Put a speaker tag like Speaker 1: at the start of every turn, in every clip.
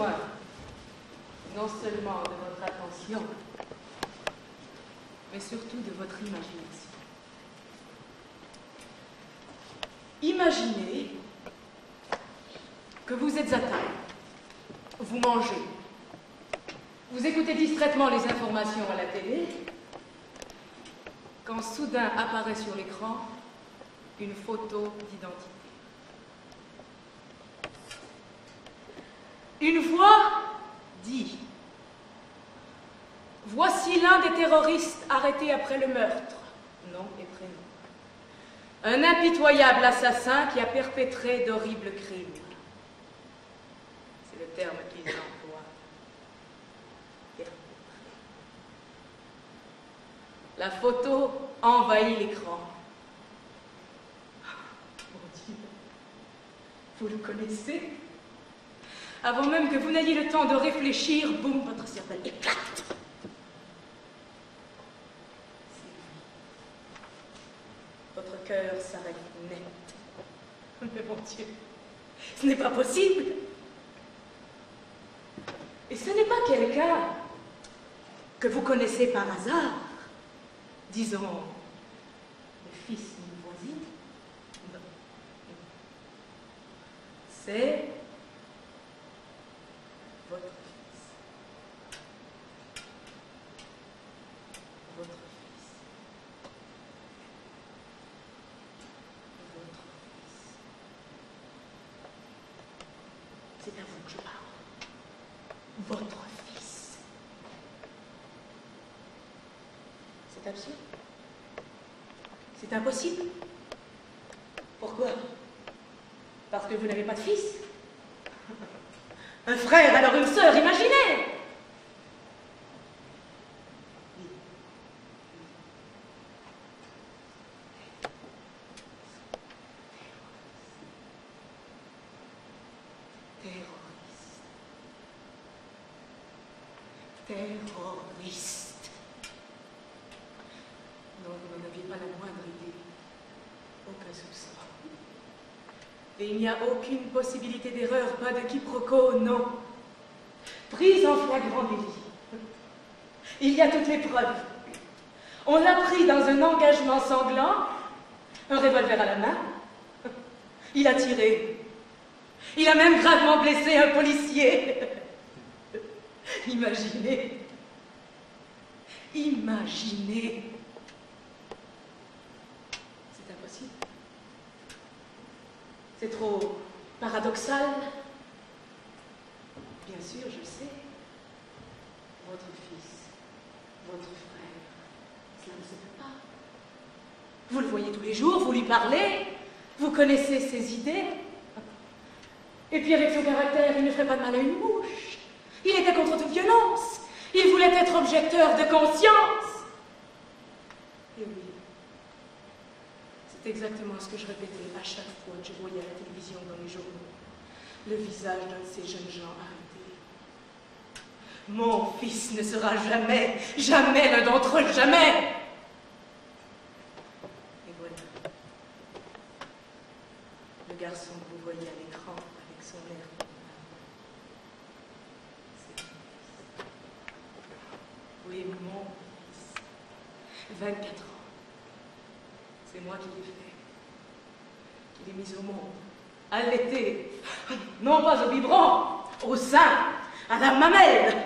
Speaker 1: besoin non seulement de votre attention, mais surtout de votre imagination. Imaginez que vous êtes à table, vous mangez, vous écoutez distraitement les informations à la télé, quand soudain apparaît sur l'écran une photo d'identité. Une voix dit « Voici l'un des terroristes arrêtés après le meurtre. » Nom et prénom. Un impitoyable assassin qui a perpétré d'horribles crimes. C'est le terme qu'ils emploient. Perpétré. La photo envahit l'écran. Mon Dieu, vous le connaissez? Avant même que vous n'ayez le temps de réfléchir, boum, votre cervelle éclate. Votre cœur s'arrête net. Mais mon Dieu, ce n'est pas possible. Et ce n'est pas quelqu'un que vous connaissez par hasard. Disons, le fils d'une voisine. Non. C'est votre fils. Votre fils. Votre fils. C'est à vous que je parle. Votre fils. C'est absurde. C'est impossible. Pourquoi? Parce que vous n'avez pas de fils? Un frère, alors une sœur, imaginez! Terroriste. Non, vous n'en aviez pas la moindre idée. Aucun soupçon. Et il n'y a aucune possibilité d'erreur, pas de quiproquo, non. Prise en flagrant délit. Il y a toutes les preuves. On l'a pris dans un engagement sanglant, un revolver à la main. Il a tiré. Il a même gravement blessé un policier. Imaginez. Imaginez. C'est impossible. C'est trop paradoxal. Bien sûr, je sais. Votre fils, votre frère, cela ne se peut pas. Vous le voyez tous les jours, vous lui parlez, vous connaissez ses idées. Et puis avec son caractère, il ne ferait pas de mal à une mouche. Il était contre toute violence. Il voulait être objecteur de conscience. Et oui, c'est exactement ce que je répétais à chaque fois que je voyais à la télévision, dans les journaux, le visage d'un de ces jeunes gens arrêtés. Mon fils ne sera jamais, jamais l'un d'entre eux, jamais. Et voilà, le garçon que vous voyez à l'écran avec son air. Oui, mon fils. 24 ans. C'est moi qui l'ai fait. Qui l'ai mis au monde. Allaité. Non pas au biberon, au sein, à la mamelle.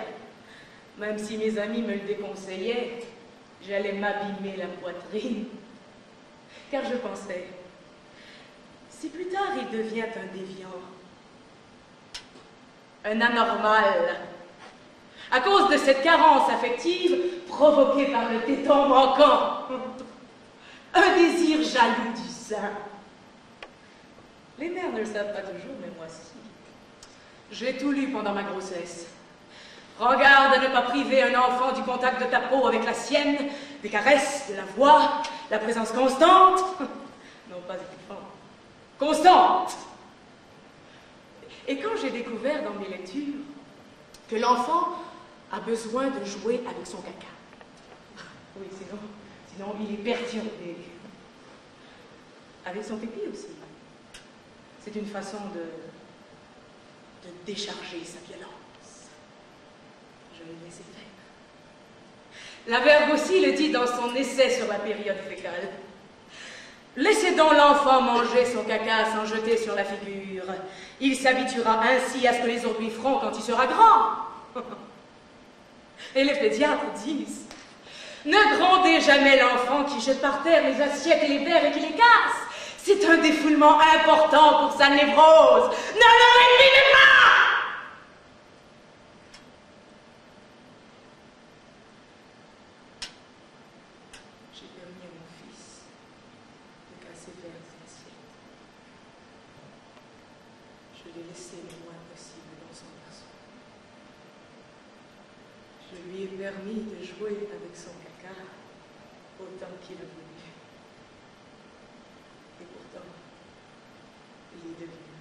Speaker 1: Même si mes amis me le déconseillaient, j'allais m'abîmer la poitrine. Car je pensais, si plus tard il devient un déviant, un anormal, à cause de cette carence affective provoquée par le téton manquant, un désir jaloux du sein. Les mères ne le savent pas toujours, mais moi si. J'ai tout lu pendant ma grossesse. Prends garde à ne pas priver un enfant du contact de ta peau avec la sienne, des caresses, de la voix, la présence constante. Non, pas étouffante. Constante. Et quand j'ai découvert dans mes lectures que l'enfant a besoin de jouer avec son caca. Oui, sinon il est perturbé. Avec son pipi aussi. C'est une façon de décharger sa violence. Je l'ai laissé faire. La Verbe aussi le dit dans son essai sur la période fécale. Laissez donc l'enfant manger son caca sans jeter sur la figure. Il s'habituera ainsi à ce que les autres lui feront quand il sera grand. Et les pédiatres disent, ne grondez jamais l'enfant qui jette par terre les assiettes et les verres et qui les casse. C'est un défoulement important pour sa névrose. Ne le réprimez pas! J'ai permis à mon fils de casser verres et assiettes. Je l'ai laissé le moins possible dans son berceau. Je lui ai permis de jouer avec son caca autant qu'il a voulu. Et pourtant, il est devenu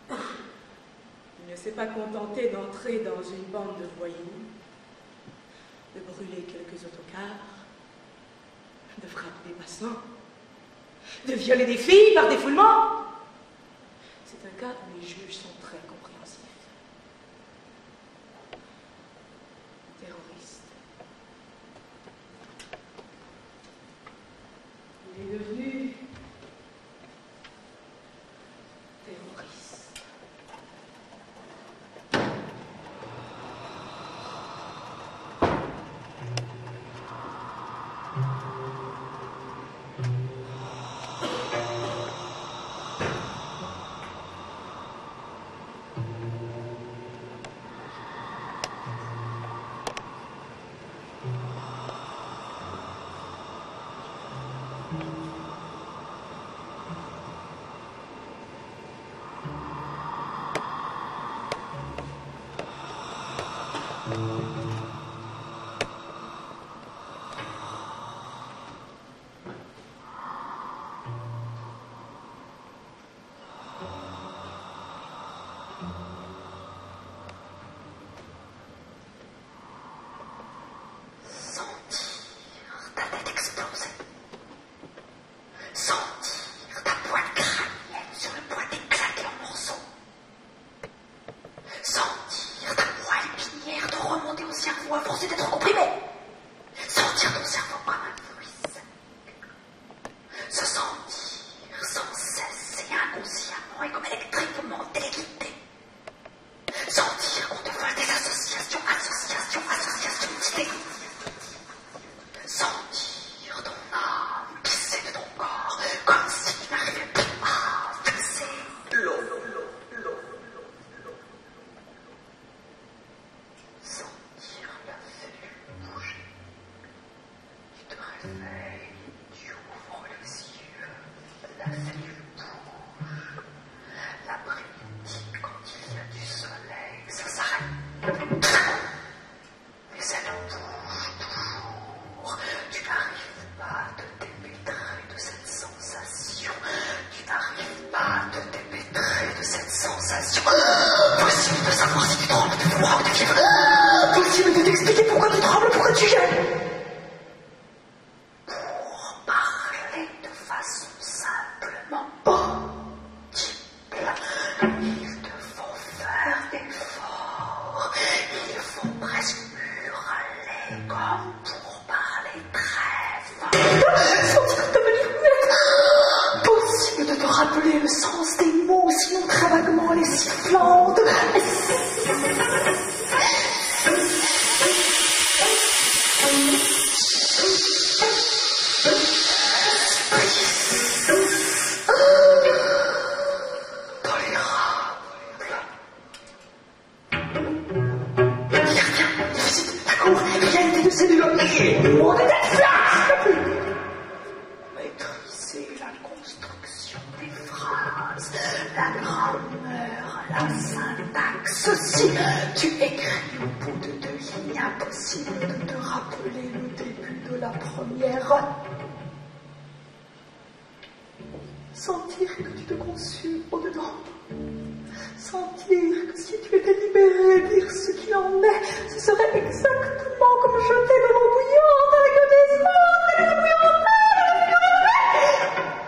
Speaker 1: violent. Il ne s'est pas contenté d'entrer dans une bande de voyous, de brûler quelques autocars, de frapper des passants, de violer des filles par défoulement. C'est un cas où les juges sont très compréhensifs. Terroriste. Il est devenu terroriste.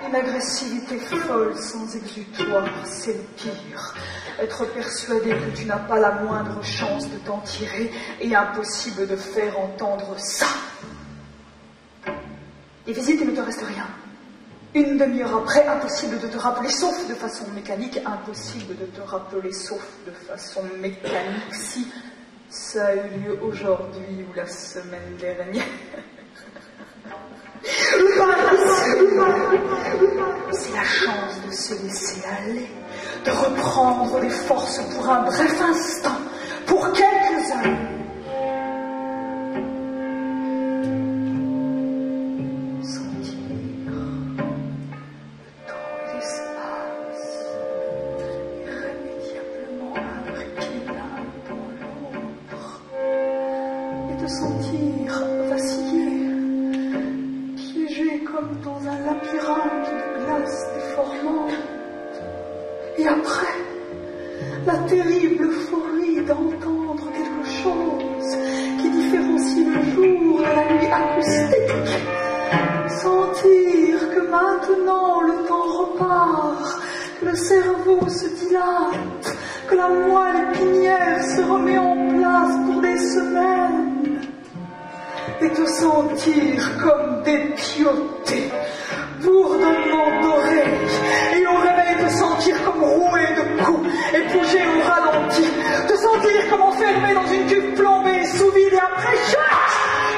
Speaker 2: Une agressivité folle sans exutoire. toi, c'est le pire. Être persuadé que tu n'as pas la moindre chance de t'en tirer et impossible de faire entendre ça. Les visites, il ne te reste rien. Une demi-heure après, impossible de te rappeler, sauf de façon mécanique, impossible de te rappeler, sauf de façon mécanique, si ça a eu lieu aujourd'hui ou la semaine dernière. C'est la chance de se laisser aller, de reprendre des forces pour un bref instant, pour quelques années. Sentir vaciller, piégé comme dans un labyrinthe de glace déformante. Et après, la terrible euphorie d'entendre quelque chose qui différencie le jour de la nuit acoustique. Sentir que maintenant le temps repart, que le cerveau se dilate, que la moelle épinière se remet en place pour des semaines. Et te sentir comme dépiauté, bourdonnement d'oreilles, et au réveil te sentir comme roué de coups, et bouger au ralenti, te sentir comme enfermé dans une cuve plombée, sous vide et après choc,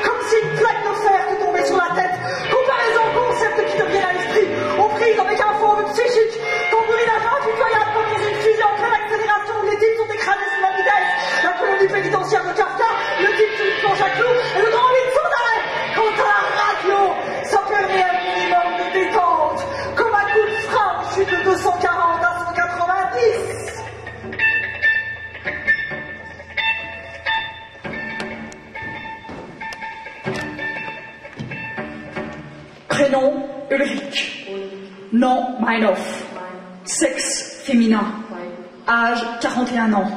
Speaker 2: comme si une plaque de fer te tombait sur la tête. Comparaison, concept qui te vient à l'esprit, aux prises avec un fond psychique, ton bourrinage impitoyable comme dans une fusée en pleine accélération où les types sont écrasés sous la vitesse, la colonie pénitentiaire de Kafka, le type sur une planche à clous, et le grand vide sans arrêt. Quant à la radio, ça permet un minimum de détente, comme un coup de frein en chute de 240 à 190. Prénom, Ulrich. Nom, Meinhof. Sexe, féminin. Âge, 41 ans.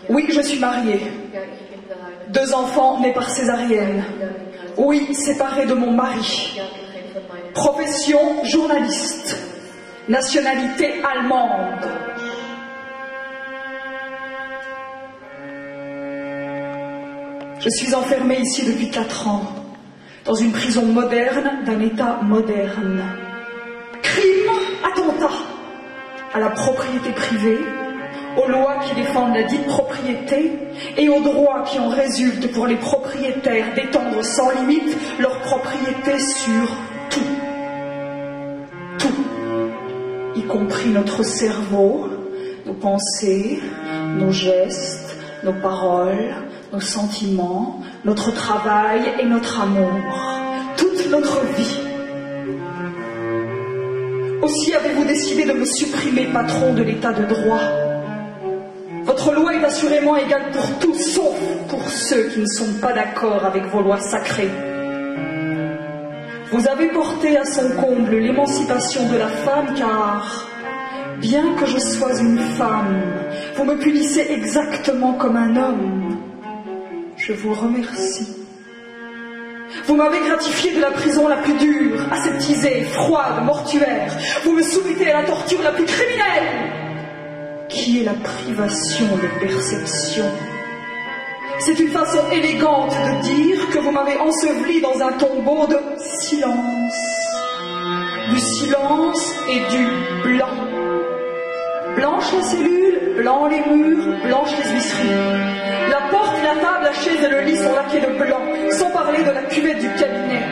Speaker 2: Oui, je suis mariée. 2 enfants nés par césarienne. Oui, séparée de mon mari. Profession, journaliste. Nationalité allemande. Je suis enfermée ici depuis 4 ans, dans une prison moderne d'un État moderne. Crime, attentat à la propriété privée, aux lois qui défendent la dite propriété et aux droits qui en résultent pour les propriétaires d'étendre sans limite leur propriété sur tout. Tout, y compris notre cerveau, nos pensées, nos gestes, nos paroles, nos sentiments, notre travail et notre amour, toute notre vie. Aussi avez-vous décidé de me supprimer, patron de l'état de droit. Votre loi est assurément égale pour tous, sauf pour ceux qui ne sont pas d'accord avec vos lois sacrées. Vous avez porté à son comble l'émancipation de la femme, car, bien que je sois une femme, vous me punissez exactement comme un homme. Je vous remercie. Vous m'avez gratifié de la prison la plus dure, aseptisée, froide, mortuaire. Vous me soumettez à la torture la plus criminelle, qui est la privation de perception. C'est une façon élégante de dire que vous m'avez enseveli dans un tombeau de silence. Du silence et du blanc. Blanche la cellule, blanc les murs, blanches les huisseries. La porte, la table, la chaise et le lit sont laqués de blanc, sans parler de la cuvette du cabinet.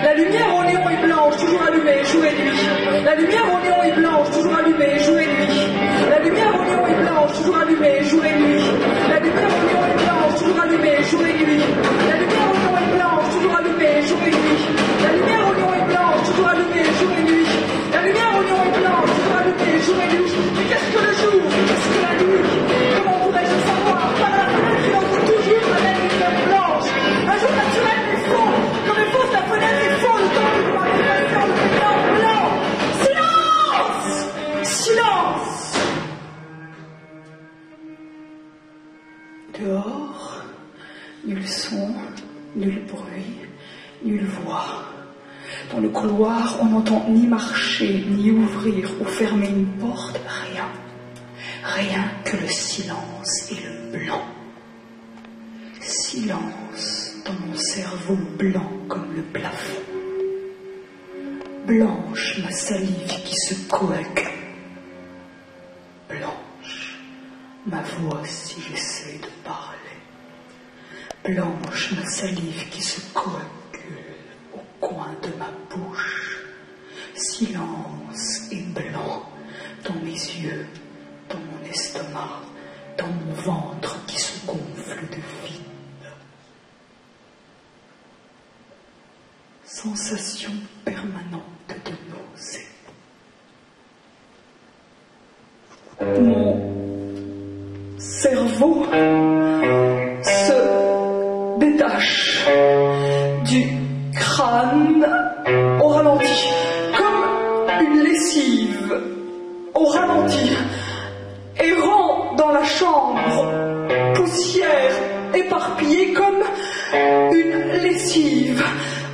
Speaker 2: La lumière au néon est blanche, toujours allumée, jour et nuit. La lumière au néon est blanche, toujours allumée, jour et nuit. La lumière au néon est blanche, toujours allumée, jour et nuit. La lumière au néon est blanche, toujours allumée, jour et nuit. La lumière au néon est blanche, toujours allumée, jour et nuit. La lumière au néon est blanche, toujours allumée, jour et nuit. La lumière au néon est blanche, toujours allumée, jour et nuit. Mais qu'est-ce que le jour? Qu'est-ce que la nuit? Comment pourrais-je savoir? Par la fenêtre, il entre toujours la même lumière blanche. Un jour naturel est faux, comme est fausse la fenêtre est faux, le temps que vous m'avez passé en lumière blanc. Silence! Silence! Dehors, nul son, nul bruit, nulle voix. Dans le couloir, on n'entend ni marcher, ni ouvrir ou fermer une porte, rien. Rien que le silence et le blanc. Silence dans mon cerveau blanc comme le plafond. Blanche ma salive qui se coagule. Blanche ma voix si j'essaie de parler. Blanche ma salive qui se coagule au coin de ma bouche. Silence et blanc dans mes yeux, dans mon estomac, dans mon ventre qui se gonfle de vide. Sensation permanente de nausée. Mon cerveau se détache du crâne au ralenti, comme une lessive au ralenti, errant dans la chambre, poussière éparpillée comme une lessive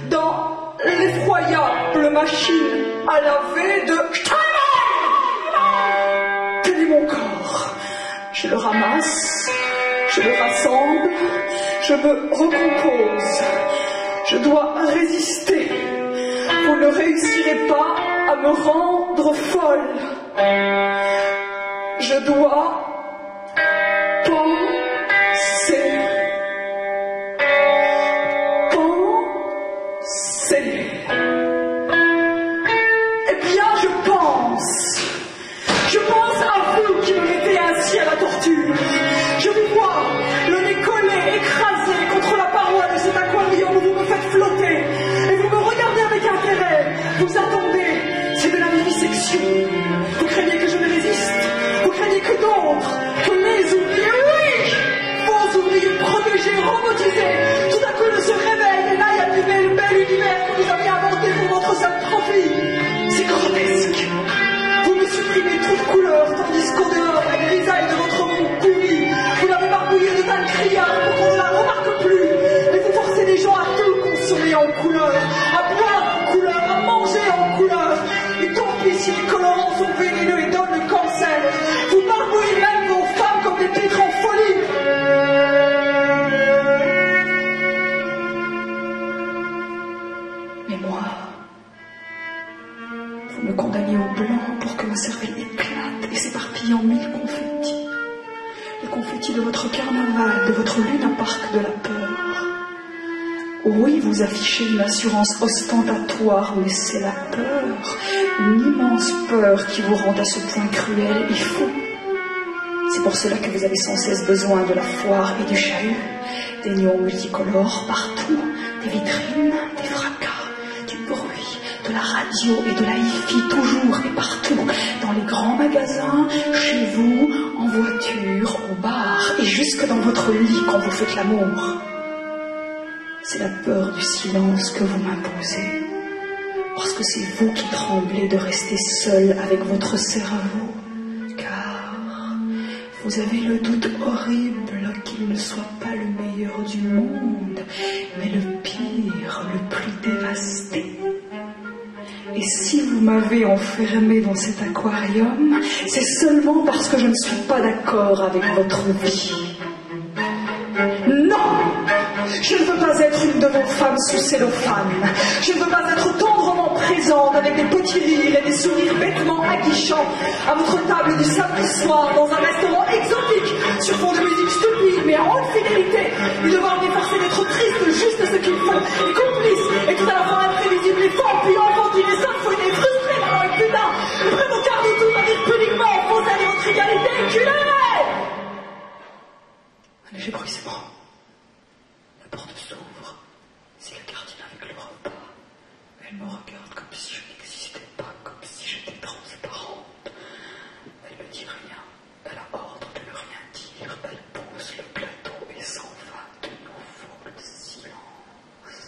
Speaker 2: dans l'effroyable machine à laver de Steiner. Tel est mon corps. Je le ramasse, je le rassemble, je me recompose. Je dois résister. Vous ne réussirez pas à me rendre folle. Je dois penser. Eh bien, je pense. Je pense à vous qui me mettez ainsi à la torture. Je vous vois, le nez collé, écrasé contre la paroi de cet aquarium où vous me faites flotter. Et vous me regardez avec intérêt. Vous attendez. C'est de la vivisection. Vous craignez que je ne résiste. Vous craignez que d'autres, que les ouvriers, oui, vos ouvriers protégés, robotisés, tout à coup ne se réveillent. Et là, il y a du bel univers que vous avez inventé pour votre seul profit. C'est grotesque. Vous me supprimez toute couleur, tandis qu'au dehors, la grisaille de votre monde pourri, vous l'avez barbouillée de tas de criards pour qu'on ne la remarque plus. Et vous forcez les gens à tout consommer en couleur, à boire en couleur, à manger en couleur. Et tant pis si les colorants sont vénéneux et donnent le cancer. Vous barbouillez même vos femmes comme des pitres en folie. Mais moi, vous me condamnez au blanc pour que ma cervelle éclate et s'éparpille en mille confettis. Les confettis de votre carnaval, de votre lune à parc de la peur. Oui, vous affichez une assurance ostentatoire, mais c'est la peur, une immense peur qui vous rend à ce point cruel et fou. C'est pour cela que vous avez sans cesse besoin de la foire et du chahut, des néons multicolores partout, des vitrines, des fracas, du bruit, de la radio et de la hi-fi toujours et partout, dans les grands magasins, chez vous, en voiture, au bar et jusque dans votre lit quand vous faites l'amour. C'est la peur du silence que vous m'imposez, parce que c'est vous qui tremblez de rester seul avec votre cerveau, car vous avez le doute horrible qu'il ne soit pas le meilleur du monde, mais le pire, le plus dévasté. Et si vous m'avez enfermé dans cet aquarium, c'est seulement parce que je ne suis pas d'accord avec votre vie. Non! Je ne veux pas être une de vos femmes sous cellophane. Je ne veux pas être tendrement présente avec des petits rires et des sourires bêtement aguichants à votre table du samedi soir dans un restaurant exotique sur fond de musique stupide mais en haute fidélité et devoir m'efforcer d'être triste juste ce qu'il faut et complice et tout à la fois imprévisible et fort puis enfantine et symphonie frustrée par un putain et prêt au quart de tout à dire pudiquement faux à votre égalité culée. Un léger bruissement. La porte s'ouvre. C'est la gardienne avec le repas. Elle me regarde comme si je n'existais pas, comme si j'étais transparente. Elle ne dit rien. Elle a ordre de ne rien dire. Elle pose le plateau et s'en va de nouveau le silence.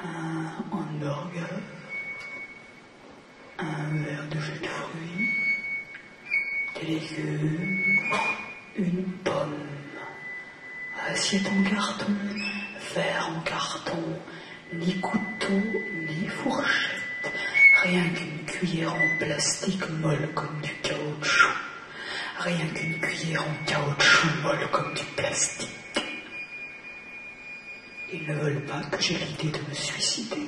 Speaker 2: Un hamburger. Un verre de jus de fruits, des légumes, une pomme, assiette en carton, verre en carton, ni couteau, ni fourchette, rien qu'une cuillère en plastique molle comme du caoutchouc, rien qu'une cuillère en caoutchouc molle comme du plastique. Ils ne veulent pas que j'aie l'idée de me suicider.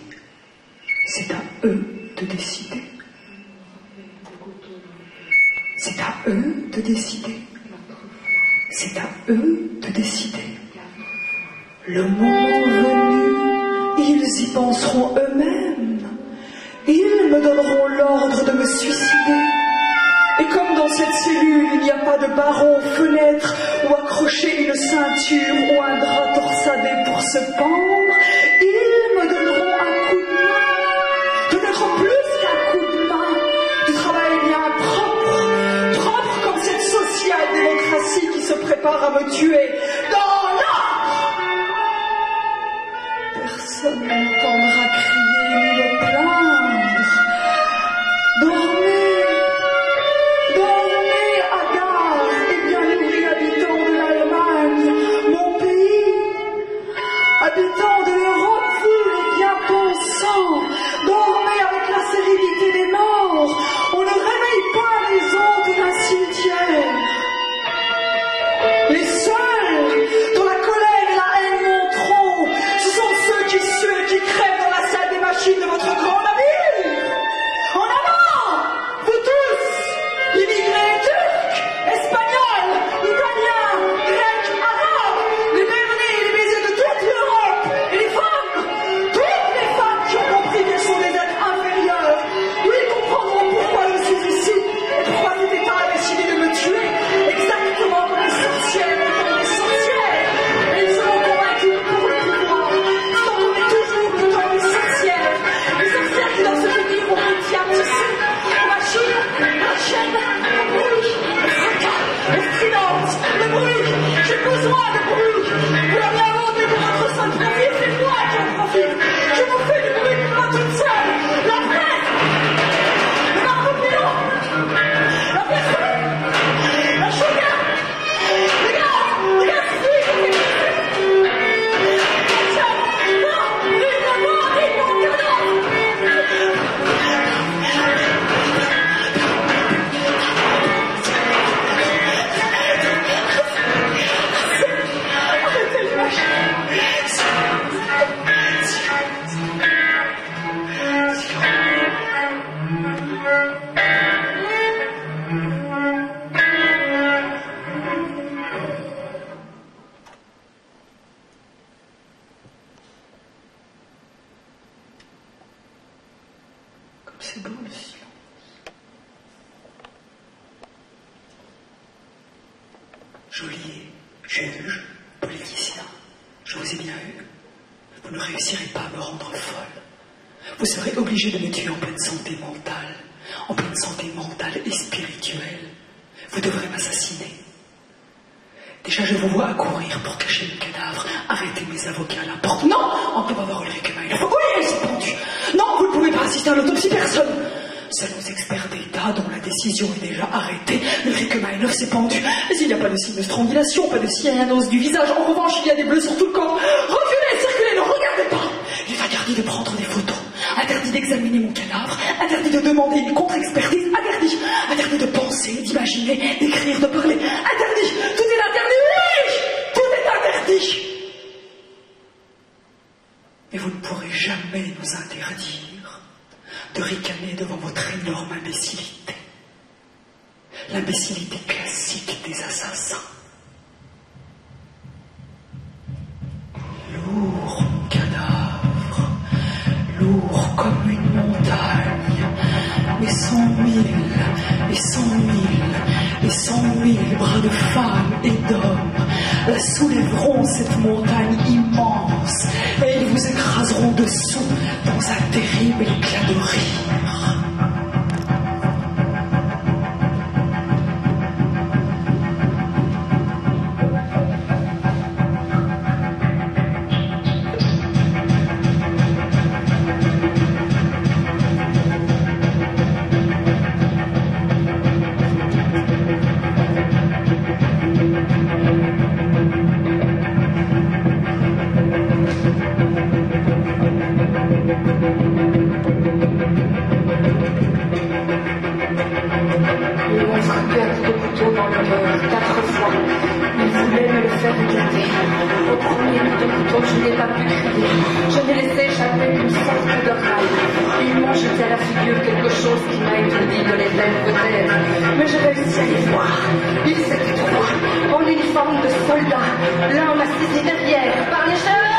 Speaker 2: C'est à eux de décider. C'est à eux de décider. C'est à eux de décider. Le moment venu, ils y penseront eux-mêmes. Ils me donneront l'ordre de me suicider. Et comme dans cette cellule, il n'y a pas de barreaux, fenêtres, ou accrocher une ceinture ou un drap torsadé pour se pendre, ils me donneront un coup de main. Peut-être plus qu'un coup de main. Du travail bien propre. Propre comme cette social-démocratie qui se prépare à me tuer. Dans l'ordre! Personne ne m'entendra crier ni me plaindre. Dormez! Habitants de l'Europe, vous les bien pensants, dormez avec la sérénité des morts. On ne réveille pas les hôtes d'un cimetière. Les seuls dont la colère et la haine monteront, ce sont ceux qui suent et qui crèvent dans la salle des machines de votre grand navire. En avant, vous tous, immigrés turcs, espagnols, italiens, grecs, arabes, les bernés et les baisers de toute l'Europe, et les femmes, toutes les femmes qui ont compris qu'elles sont des êtres inférieurs, oui, comprendront pourquoi je suis ici, et pourquoi cet État a décidé de me tuer, exactement comme les sorcières étant des sorcières, et ils seront convaincus pour le pouvoir, tant qu'on est toujours le temps des sorcières qui doivent se finir au bout de diable, tu sais, aux machines, la chaîne, au bruit, le fracas, l'ostrinante, le bruit, j'ai besoin de bruit, vous l'avez inventé pour votre seul profit, c'est moi qui en profite, je vous fais du bruit pour moi toute seule, la fête, le marteau-pilon, la personne, la chaudière, les gars, comme c'est beau le silence. Geôlier, juge, politicien, je vous ai bien eu. Vous ne réussirez pas à me rendre folle. Vous serez obligé de me tuer en pleine santé mentale et spirituelle. Vous devrez m'assassiner. Déjà, je vous vois accourir pour cacher le cadavre. Arrêtez mes avocats à la porte. Non, on ne peut pas voir Ulrike Meinhof. Oui, elle s'est pendue. Non, vous ne pouvez pas assister à l'autopsie, personne. Seuls nos experts d'État, dont la décision est déjà arrêtée, Ulrike Meinhof s'est pendue. Mais il n'y a pas de signe de strangulation, pas de cyanose du visage. En revanche, il y a des bleus sur tout le corps. Reculez, circulez, ne regardez pas. Il est interdit de prendre des photos. Interdit d'examiner mon cadavre. Interdit de demander une contre-expertise. Interdit. Interdit de penser, d'imaginer, d'écrire, de parler. Interdit. Tout est interdit. Oui, tout est interdit. Mais vous ne pourrez jamais nous interdire de ricaner devant votre énorme imbécilité. L'imbécilité classique des assassins. Lourd cadavre, lourd comme une montagne, et 100 000, et 100 000, et 100 000 bras de femmes et d'hommes la soulèveront cette montagne immense, et ils vous écraseront dessous dans un terrible éclat de rire. pu crier. Je n'ai laissé échapper qu'une sorte de râle. Ils m'ont jeté à la figure quelque chose qui m'a étourdi de les lèvres peut-être. Mais j'ai réussi à les voir. Ils étaient trois, en uniforme de soldats. L'un m'a saisi derrière, par les cheveux,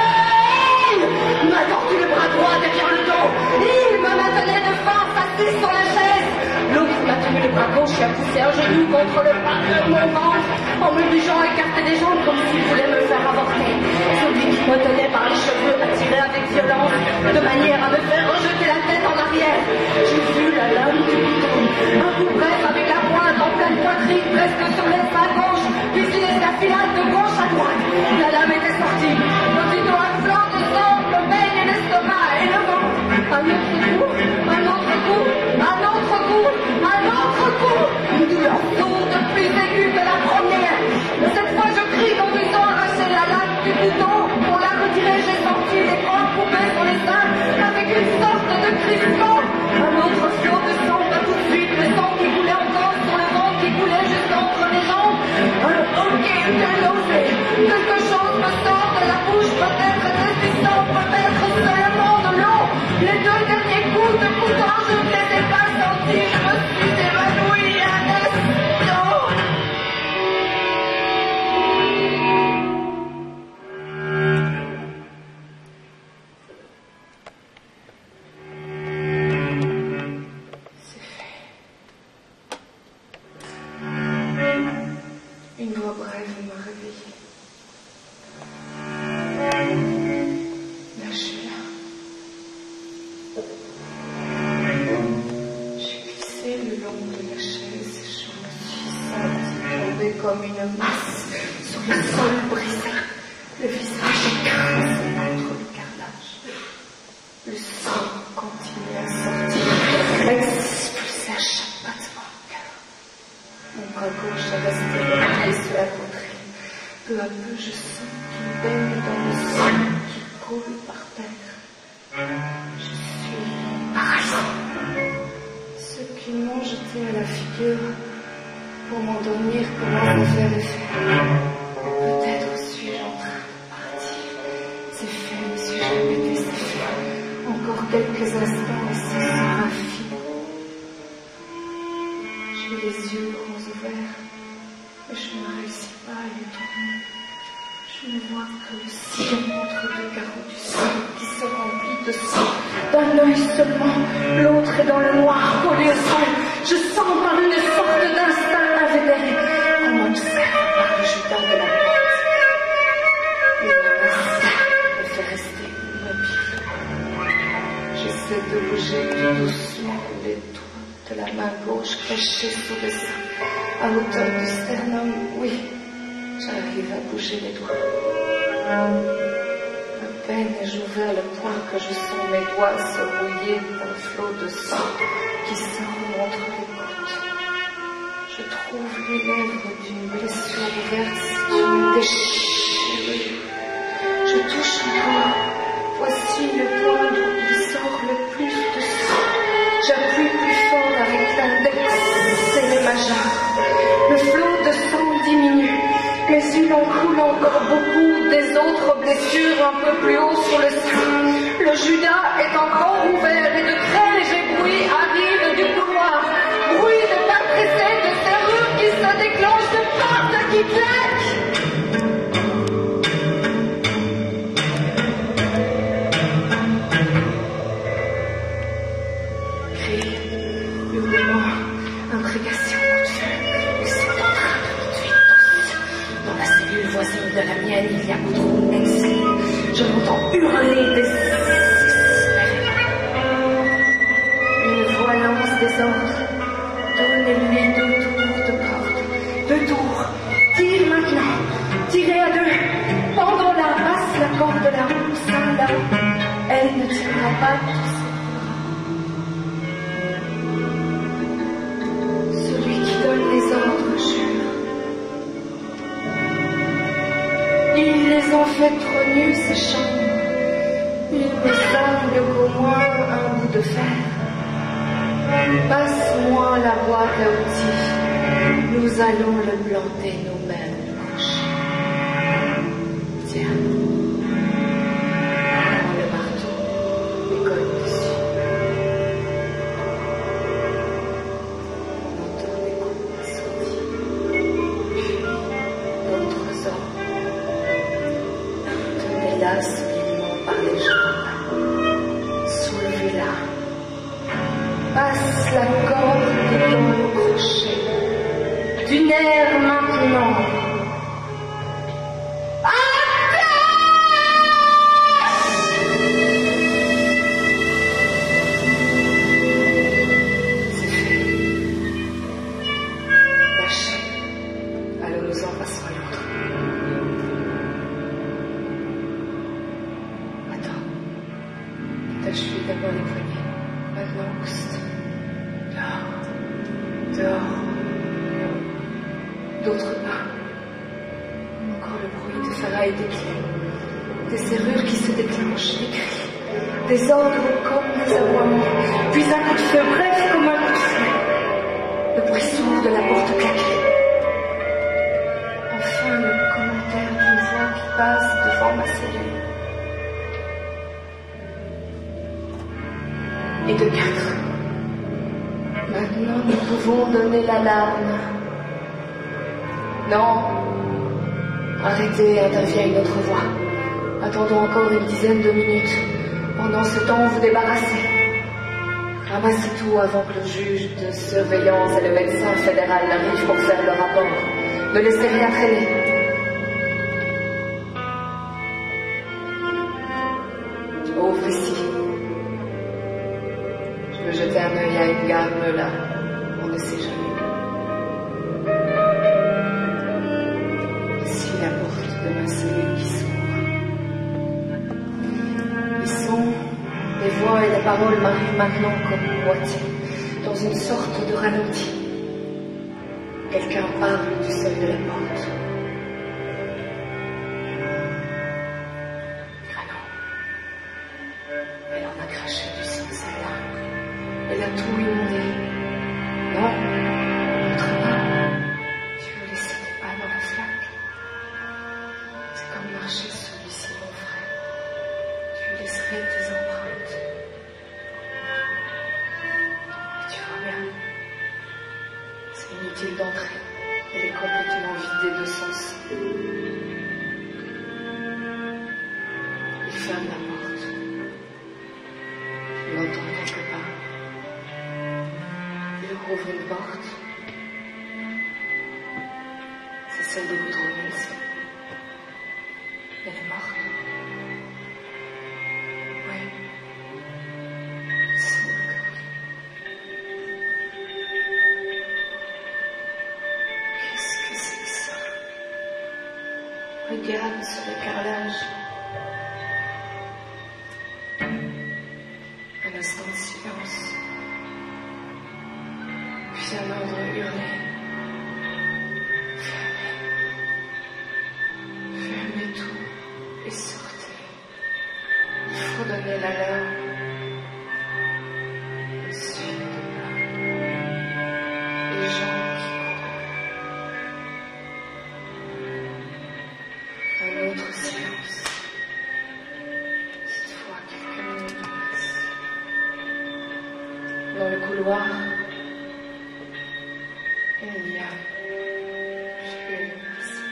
Speaker 2: m'a tordu le bras droit derrière le dos. Il me maintenait de force assis sur la chaise. L'autre m'a tenu le bras gauche et a poussé un genou contre le bas de mon ventre, en m'obligeant à écarter les jambes comme s'il voulait me faire avorter. Celui qui me tenait par les cheveux a tiré avec violence, de manière à me faire rejeter la tête en arrière. J'ai vu la lame du couteau, un coup bref avec la pointe en pleine poitrine, presque sur l'espace gauche, puis il escafilade de gauche à droite. La lame était sortie, aussitôt un flanc de sang me baigne l'estomac et le ventre. Un autre coup, un autre coup, un autre coup, un autre coup. Une douleur sourde plus aiguë que la première. Cette fois je crie quand ils ont arraché la lame du couteau. Pour la retirer, j'ai senti les bras coupés sur les seins avec une sorte de crispement. Un autre flot de sang va tout de suite, le sang qui coulait encore sur le ventre, qui coulait juste entre les jambes. Un hoquet, quelle nausée. Quelque chose me sort de la bouche, peut-être des puissants, peut-être seulement de l'eau. Les deux derniers coups de couteau, je ne les ai pas sentis, je me suis évanouie un instant. C'est fait. Une voix brève m'a réveillée. Là, je suis là. J'ai glissé le long de la chaise et je me suis sentie tomber comme une masse sur le sol brisé, le visage écrasé contre le carrelage. Le sang continuait à sortir, expulsé à chaque battement de cœur. Mon bras gauche est resté bloqué sur la poitrine. Peu à peu, je sens qu'il baigne dans le sang qui coule par terre. Je suis paralysée. Ceux qui m'ont jeté à la figure pour m'endormir commencent à faire effet. Peut-être suis-je en train de partir. C'est fait, me suis-je répété, c'est fait. Encore quelques instants et ce sera fini. J'ai les yeux grands ouverts, mais je ne réussis pas à les tourner. Je ne vois que le sillon entre deux carreaux du sol qui se remplit de sang. D'un œil seulement, l'autre est dans le noir, collé au sol. Je sens par une sorte d'instinct invétéré qu'on m'observe par le judas de la porte. Et mon instinct me fait rester immobile. J'essaie de bouger tout doucement les doigts de la main gauche cachée sous le sein, à hauteur du sternum. Oui, j'arrive à bouger les doigts. À peine ai-je ouvert le poing que je sens mes doigts se rouiller d'un flot de sang qui sort entre les côtes. Je trouve les lèvres d'une blessure ouverte, d'une déchirure. Je touche encore. Voici le point d'où il sort le plus de sang. J'appuie plus fort avec l'index et les majeurs. Le flot de sang diminue, mais il en coule encore beaucoup des autres blessures un peu plus haut sur le sein. Le judas est encore ouvert et de très légers bruits arrivent du couloir. Bruit de pas pressés, de serrure qui se déclenche, de porte qui claque. Cris, hurlements, imprécations, coups de feu. Ils sont en train de me tuer tous. Dans la cellule voisine de la mienne, il y a Gudrun Ensslin. Je l'entends hurler désespérément. Une voix lance des ordres. Donnez-lui 2 tours de corde. 2 tours. Tire maintenant. Tirez à 2. Pendons-la. Passe la corde de la roue, ça là. Elle ne tiendra pas tout seul. Celui qui donne les ordres jure. Ils les ont fait trop nus, ces chambres. Il me semble qu'au moins un bout de fer. Passe-moi la boîte à outils. Nous allons le planter nous-mêmes le prochain. Tiens. terre maintenant. C'est fait. Lâchez. Allons nous embrasser l'autre. Attends. Tâche-lui d'abord les poignets. Maintenant, Auguste. Dehors. D'autres pas. Encore le bruit de ferraille des clés. Des serrures qui se déclenchent, des cris. Des ordres comme des aboiements. Puis un coup de feu, bref comme un coup de feu. Le bruit sourd de la porte claquée. Enfin le commentaire d'une voix qui passe devant ma cellule. Et de 4. Maintenant, nous pouvons donner l'alarme. Non. Arrêtez, intervient une autre voix. Attendons encore une dizaine de minutes. Pendant ce temps, vous débarrassez. Ramassez tout avant que le juge de surveillance et le médecin fédéral n'arrivent pour faire le rapport. Ne laissez rien traîner. Ouvre ici. Je veux jeter un œil à Edgar là. On ne sait jamais. Ici la porte de ma cellule qui s'ouvre. Les sons, les voix et les paroles m'arrivent maintenant comme moitié, dans une sorte de ralenti. Quelqu'un parle du seuil de la porte. Ah non. Elle en a craché du sang, celle-là. Elle a tout inondé. Non, l'autre pas. Tu veux laisser tes pas dans la flaque. C'est comme marcher sur du ciment frais. Tu laisserais tes empreintes. Et tu vois bien. C'est inutile d'entrer. Elle est complètement vidée de sens. Il ferme la porte. Il entend quelque part. Il rouvre une porte. C'est celle de Woodrow Wilson. Elle est morte. Oui. Il semble que oui. Qu'est-ce que c'est que ça? Regarde sur le carrelage. Un instant de silence. Puis un ordre hurlé. Fermez tout et sortez. Il faut donner l'alarme. Suite de pas. Les gens qui courent. Un autre silence. Cette fois, quelques minutes passent. Dans le couloir, il y a plus personne.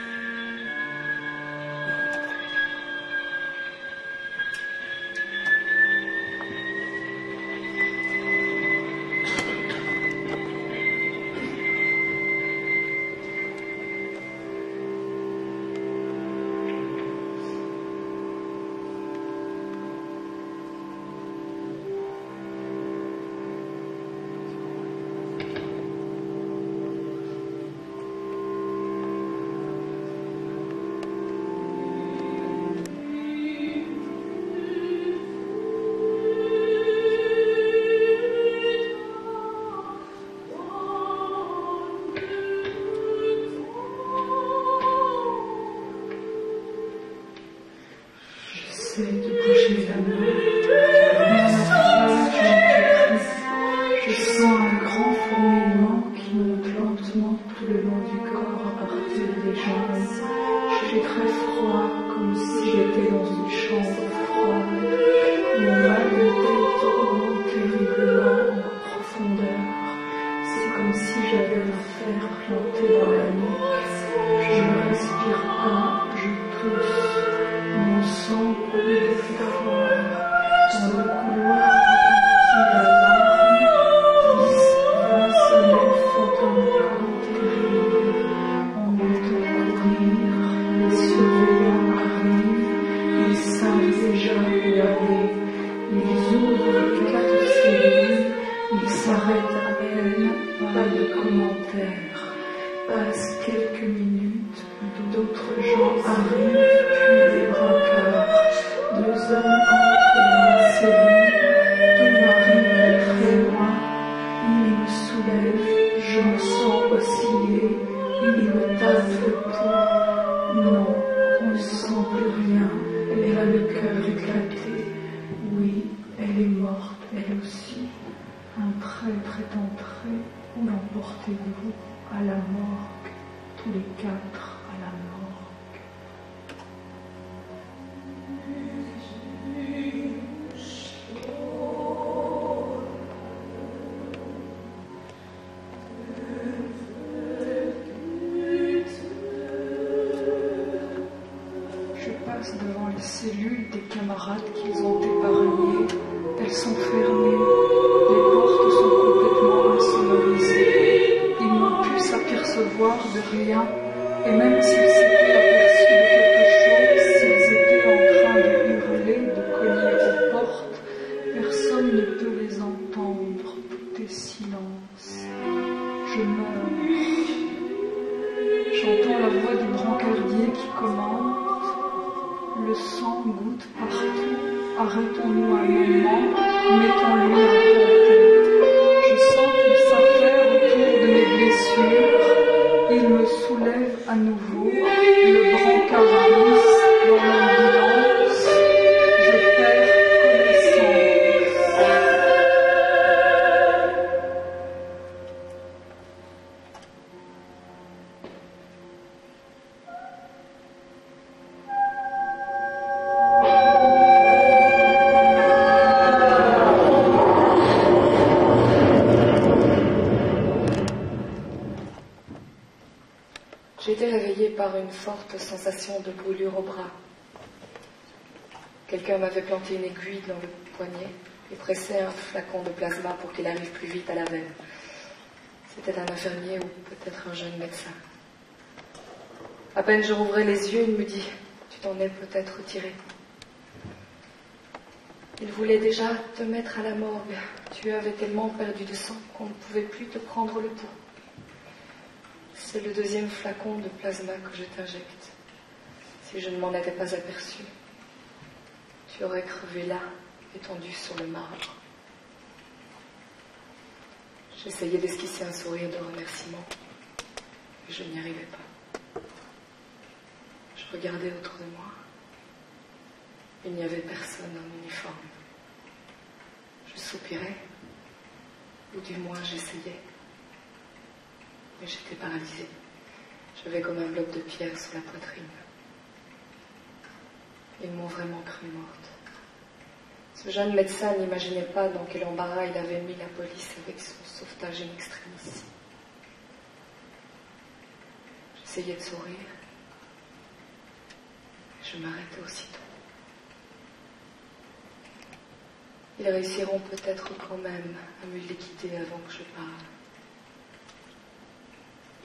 Speaker 2: prêtre est entré, où l'emportez-vous? À la morgue, tous les quatre à la morgue. Je passe devant les cellules des camarades qu'ils ont épargnées. Elles sont fermées, les portes sont complètement insonorisées. Ils n'ont pu s'apercevoir de rien, et même s'ils s'étaient aperçus de quelque chose, s'ils étaient en train de hurler, de cogner aux portes, personne ne peut les entendre. Tout est silence. Je meurs. J'entends la voix du brancardier qui commande. Le sang goutte partout. Arrêtons-nous un moment, mettons-lui un pantin. Je sens qu'il s'affaire autour de mes blessures. Il me soulève à nouveau. Le brancard glisse dans l'ambulance. Je perds connaissance.
Speaker 3: J'ai été réveillée par une forte sensation de brûlure au bras. Quelqu'un m'avait planté une aiguille dans le poignet et pressait un flacon de plasma pour qu'il arrive plus vite à la veine. C'était un infirmier ou peut-être un jeune médecin. À peine je rouvrais les yeux, il me dit « Tu t'en es peut-être retiré. » Il voulait déjà te mettre à la morgue. Tu avais tellement perdu de sang qu'on ne pouvait plus te prendre le pouls. C'est le deuxième flacon de plasma que je t'injecte. Si je ne m'en étais pas aperçu, tu aurais crevé là, étendu sur le marbre. J'essayais d'esquisser un sourire de remerciement, mais je n'y arrivais pas. Je regardais autour de moi. Il n'y avait personne en uniforme. Je soupirais, ou du moins j'essayais. Mais j'étais paralysée. J'avais comme un bloc de pierre sur la poitrine. Ils m'ont vraiment cru morte. Ce jeune médecin n'imaginait pas dans quel embarras il avait mis la police avec son sauvetage in extremis. J'essayais de sourire. Et je m'arrêtais aussitôt. Ils réussiront peut-être quand même à me liquider avant que je parle.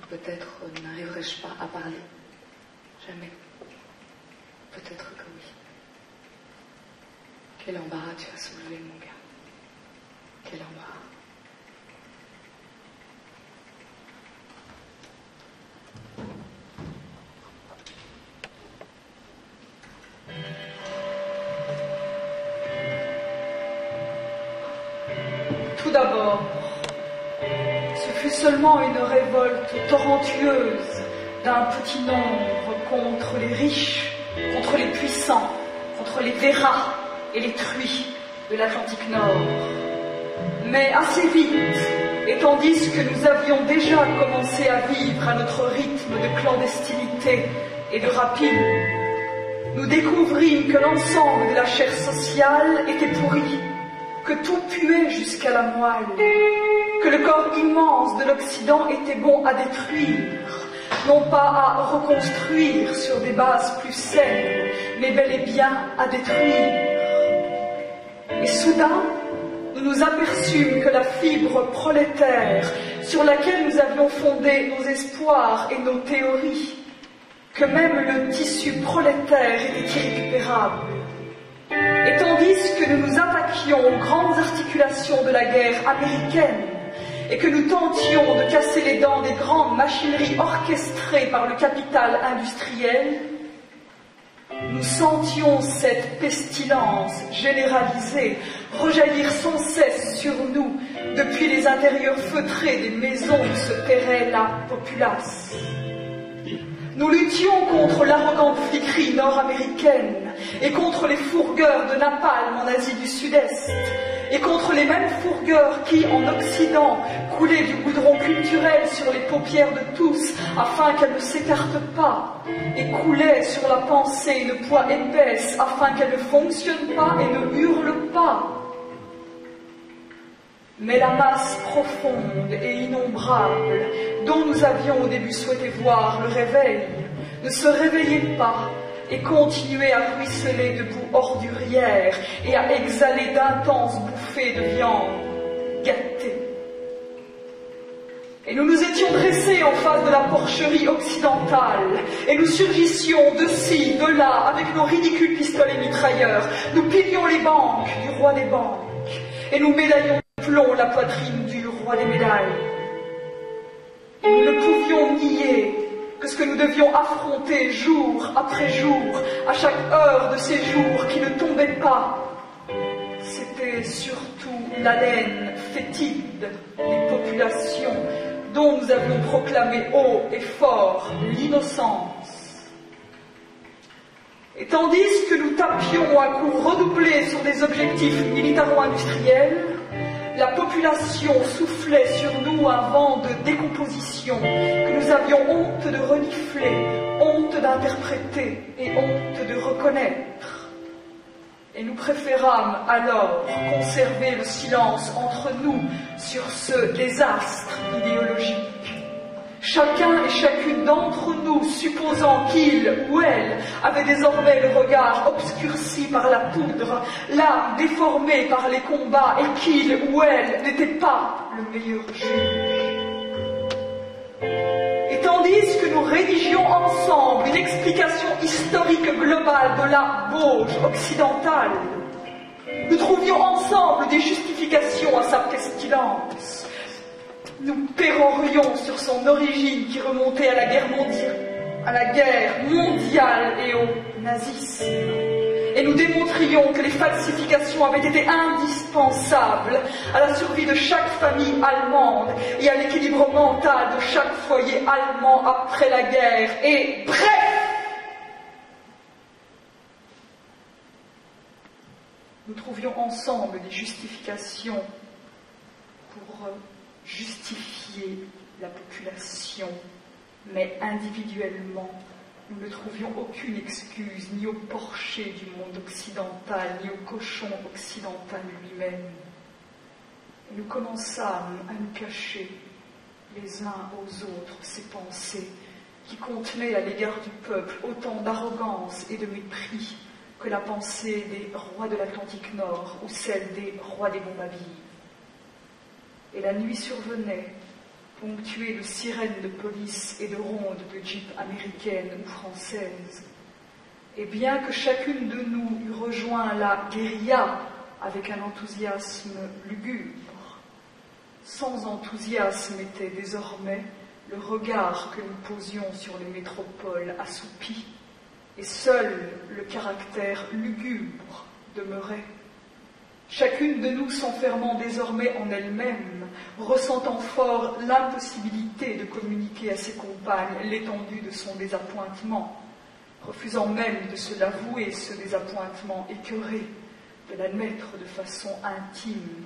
Speaker 3: Peut-être n'arriverai-je pas à parler. Jamais. Peut-être que oui. Quel embarras tu as soulevé, mon gars. Quel embarras.
Speaker 2: Tout d'abord, ce fut seulement une révolte torrentueuse d'un petit nombre contre les riches, contre les puissants, contre les verras et les truies de l'Atlantique Nord. Mais assez vite, et tandis que nous avions déjà commencé à vivre à notre rythme de clandestinité et de rapine, nous découvrîmes que l'ensemble de la chair sociale était pourri, que tout puait jusqu'à la moelle, que le corps immense de l'Occident était bon à détruire, non pas à reconstruire sur des bases plus saines, mais bel et bien à détruire. Et soudain, nous nous aperçûmes que la fibre prolétaire sur laquelle nous avions fondé nos espoirs et nos théories, que même le tissu prolétaire était irrécupérable. Et tandis que nous nous attaquions aux grandes articulations de la guerre américaine et que nous tentions de casser les dents des grandes machineries orchestrées par le capital industriel, nous sentions cette pestilence généralisée rejaillir sans cesse sur nous depuis les intérieurs feutrés des maisons où se terrait la populace. Nous luttions contre l'arrogante fliquerie nord-américaine et contre les fourgueurs de napalm en Asie du Sud-Est. et contre les mêmes fourgueurs qui, en Occident, coulaient du goudron culturel sur les paupières de tous afin qu'elles ne s'écartent pas, et coulaient sur la pensée une poix épaisse afin qu'elle ne fonctionne pas et ne hurle pas. Mais la masse profonde et innombrable dont nous avions au début souhaité voir le réveil ne se réveillait pas et continuait à ruisseler de boue ordurière et à exhaler d'intenses bouffées de viande gâtée. Et nous nous étions dressés en face de la porcherie occidentale, et nous surgissions de ci, de là, avec nos ridicules pistolets mitrailleurs. Nous pilions les banques du roi des banques, et nous médaillions de plomb la poitrine du roi des médailles. Et nous ne pouvions nier que ce que nous devions affronter jour après jour, à chaque heure de ces jours qui ne tombaient pas, c'était surtout l'haleine fétide des populations dont nous avions proclamé haut et fort l'innocence. Et tandis que nous tapions à coups redoublés sur des objectifs militaro-industriels, la population soufflait sur nous un vent de décomposition que nous avions honte de renifler, honte d'interpréter et honte de reconnaître. Et nous préférâmes alors conserver le silence entre nous sur ce désastre idéologique. Chacun et chacune d'entre nous supposant qu'il ou elle avait désormais le regard obscurci par la poudre, l'âme déformée par les combats, et qu'il ou elle n'était pas le meilleur juge. Et tandis que nous rédigions ensemble une explication historique globale de la bauge occidentale, nous trouvions ensemble des justifications à sa pestilence. Nous pérorions sur son origine qui remontait à la guerre mondiale et au nazisme. Et nous démontrions que les falsifications avaient été indispensables à la survie de chaque famille allemande et à l'équilibre mental de chaque foyer allemand après la guerre. Et bref, nous trouvions ensemble des justifications pour justifier la population, mais individuellement, nous ne trouvions aucune excuse ni au porcher du monde occidental, ni au cochon occidental lui-même. Et nous commençâmes à nous cacher les uns aux autres ces pensées qui contenaient à l'égard du peuple autant d'arrogance et de mépris que la pensée des rois de l'Atlantique Nord ou celle des rois des Bombavilles. Et la nuit survenait, ponctuée de sirènes de police et de rondes de jeeps américaines ou françaises. Et bien que chacune de nous eût rejoint la guérilla avec un enthousiasme lugubre, sans enthousiasme était désormais le regard que nous posions sur les métropoles assoupies, et seul le caractère lugubre demeurait. Chacune de nous s'enfermant désormais en elle-même, ressentant fort l'impossibilité de communiquer à ses compagnes l'étendue de son désappointement, refusant même de se l'avouer, ce désappointement écœuré, de l'admettre de façon intime,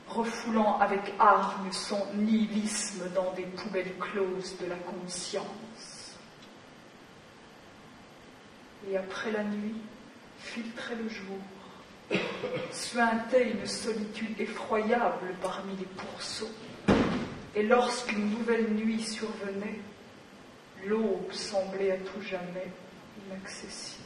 Speaker 2: refoulant avec hargne son nihilisme dans des poubelles closes de la conscience. Et après la nuit, filtrait le jour, suintait une solitude effroyable parmi les pourceaux, et lorsqu'une nouvelle nuit survenait, l'aube semblait à tout jamais inaccessible.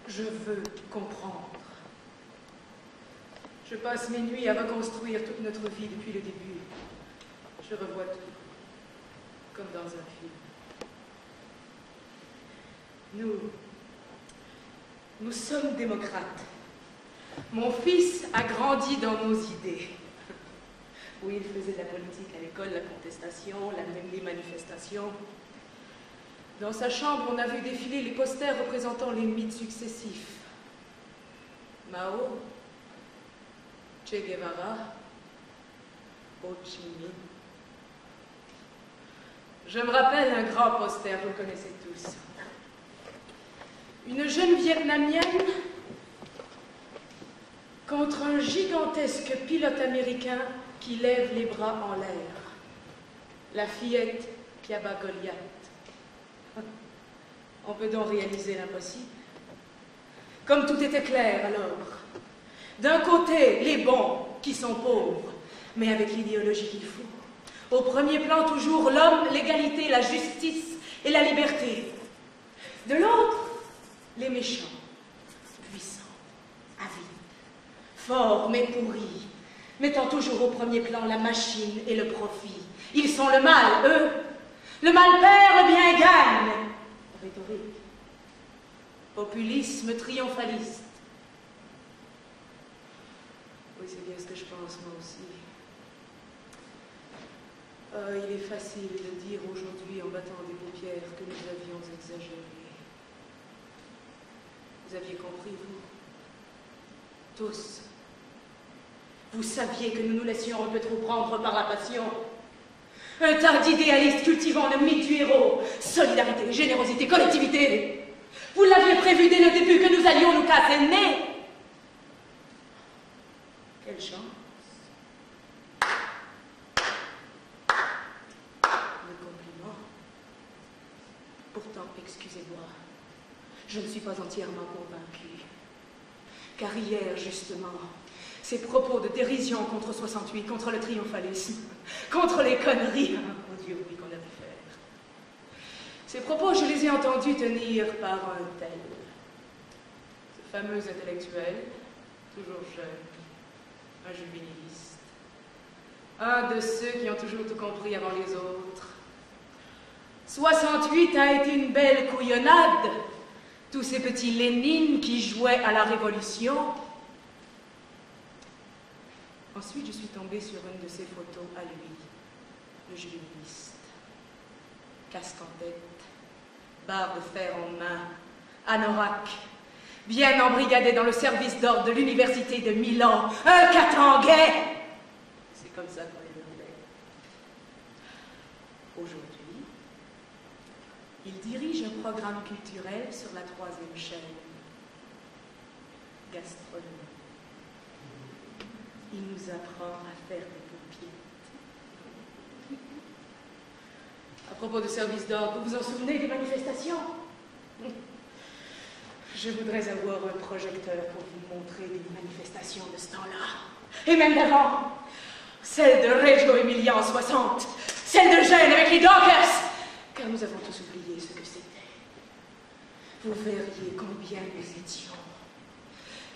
Speaker 1: Je veux comprendre. Je passe mes nuits à reconstruire toute notre vie depuis le début. Je revois tout, comme dans un film. Nous sommes démocrates. Mon fils a grandi dans nos idées. Oui, il faisait de la politique à l'école, la contestation, les manifestations. Dans sa chambre, on a vu défiler les posters représentant les mythes successifs. Mao, Che Guevara, Ho Chi Minh. Je me rappelle un grand poster, vous le connaissez tous. Une jeune Vietnamienne contre un gigantesque pilote américain qui lève les bras en l'air. La fillette qui abat Goliath. On peut donc réaliser l'impossible. Comme tout était clair alors. D'un côté, les bons qui sont pauvres, mais avec l'idéologie qu'il faut. Au premier plan, toujours l'homme, l'égalité, la justice et la liberté. De l'autre, les méchants, puissants, avides, forts mais pourris, mettant toujours au premier plan la machine et le profit. Ils sont le mal, eux. Le mal perd, le bien gagne. Rhétorique. Populisme triomphaliste. Oui, c'est bien ce que je pense, moi aussi. Il est facile de dire aujourd'hui, en battant des paupières, que nous avions exagéré. Vous aviez compris, vous? Tous. Vous saviez que nous nous laissions un peu trop prendre par la passion. Un tas d'idéalistes cultivant le mythe du héros. Solidarité, générosité, collectivité. Vous l'aviez prévu dès le début que nous allions nous casser le nez. Quelle chance. Le compliment. Pourtant, excusez-moi, je ne suis pas entièrement convaincue. Car hier, justement, ces propos de dérision contre 68, contre le triomphalisme, contre les conneries, oh Dieu, oui, qu'on a pu faire. Ces propos, je les ai entendus tenir par un tel, ce fameux intellectuel, toujours jeune, un juvéniliste, un de ceux qui ont toujours tout compris avant les autres. 68 a été une belle couillonnade, tous ces petits Lénines qui jouaient à la Révolution. Ensuite, je suis tombée sur une de ses photos à lui, le juvéniliste. Casque en tête, barre de fer en main, anorak, bien embrigadé dans le service d'ordre de l'université de Milan, un Katangais. C'est comme ça qu'on les appelait. Aujourd'hui, il dirige un programme culturel sur la 3e chaîne, gastronomie. Il nous apprend à faire des paupiètes. À propos de service d'ordre, vous vous en souvenez des manifestations? Je voudrais avoir un projecteur pour vous montrer des manifestations de ce temps-là. Et même d'avant. Celle de Reggio Emilia en 60. Celle de Gênes avec les Dockers. Car nous avons tous oublié ce que c'était. Vous verriez combien nous étions.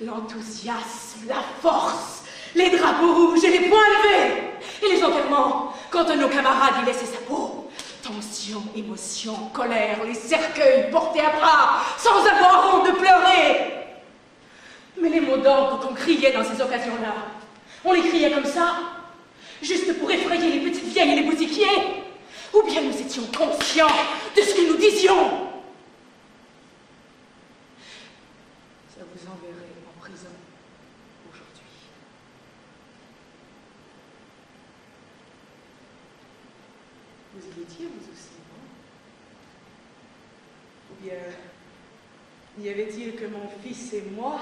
Speaker 1: L'enthousiasme, la force, les drapeaux rouges et les poings levés. Et les enterrements, quand un de nos camarades y laissait sa peau. Tension, émotion, colère, les cercueils portés à bras, sans avoir honte de pleurer. Mais les mots d'ordre qu'on criait dans ces occasions-là, on les criait comme ça, juste pour effrayer les petites vieilles et les boutiquiers, ou bien nous étions conscients de ce que nous disions. Ça vous enverrait en prison aujourd'hui. Vous y étiez, vous aussi, non? Ou bien, y avait-il que mon fils et moi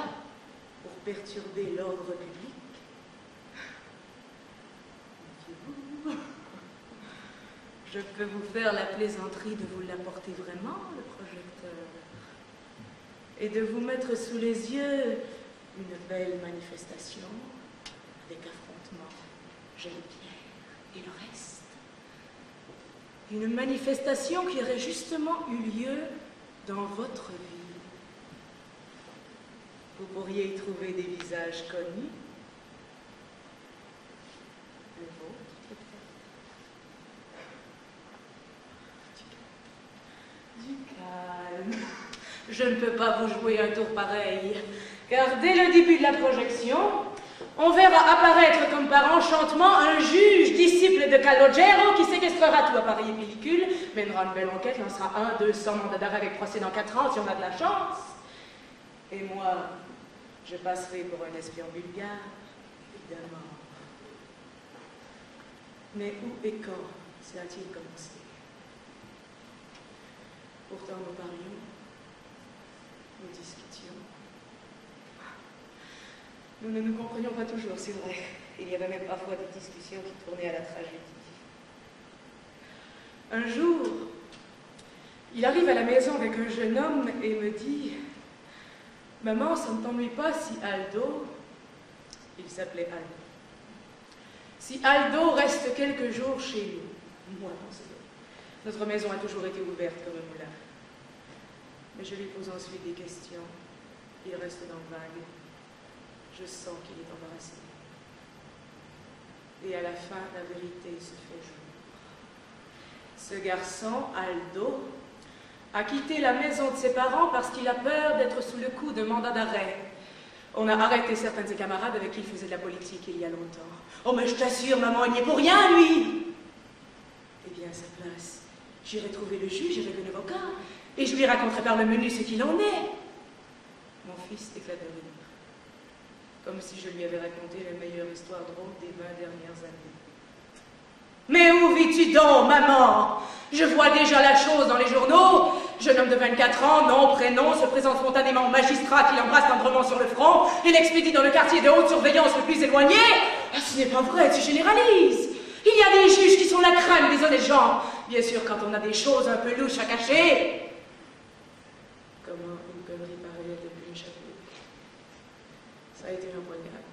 Speaker 1: pour perturber l'ordre public? Méfiez-vous. Je peux vous faire la plaisanterie de vous l'apporter vraiment, le projecteur, et de vous mettre sous les yeux une belle manifestation avec affrontement, Geneviève et le reste. Une manifestation qui aurait justement eu lieu dans votre ville. Vous pourriez y trouver des visages connus. Le vôtre, peut-être. Du calme. Je ne peux pas vous jouer un tour pareil, car dès le début de la projection, on verra apparaître comme par enchantement un juge, disciple de Calogero, qui séquestrera tout appareil et pellicule, mènera une belle enquête, lancera 200 mandats d'arrêt avec procès dans 4 ans si on a de la chance. Et moi, je passerai pour un espion bulgare, évidemment. Mais où et quand cela a-t-il commencé? Pourtant, nous parlions, nous discutions. Nous ne nous comprenions pas toujours, c'est vrai. Il y avait même parfois des discussions qui tournaient à la tragédie. Un jour, il arrive à la maison avec un jeune homme et me dit « Maman, ça ne t'ennuie pas si Aldo... » Il s'appelait Aldo. « Si Aldo reste quelques jours chez nous. » Moi, non, c'est vrai. Notre maison a toujours été ouverte comme un moulin. Mais je lui pose ensuite des questions. Il reste dans le vague. Je sens qu'il est embarrassé. Et à la fin, la vérité se fait jour. Ce garçon, Aldo, a quitté la maison de ses parents parce qu'il a peur d'être sous le coup d'un mandat d'arrêt. On a arrêté certains de ses camarades avec qui il faisait de la politique il y a longtemps. Oh, mais je t'assure, maman, il n'y est pour rien, lui! Eh bien, à sa place, j'irai trouver le juge avec un avocat, et je lui raconterai par le menu ce qu'il en est. Mon fils éclate de rire, comme si je lui avais raconté la meilleure histoire drôle des 20 dernières années. Mais où vis-tu donc, maman? Je vois déjà la chose dans les journaux. Jeune homme de 24 ans, nom, prénom, se présente spontanément au magistrat qui l'embrasse tendrement sur le front et l'expédie dans le quartier de haute surveillance le plus éloigné. Ah, ce n'est pas vrai, tu généralises. Il y a des juges qui sont la crème des honnêtes gens. Bien sûr, quand on a des choses un peu louches à cacher. Comment une connerie pareille a pu échapper? Ça a été un poignard.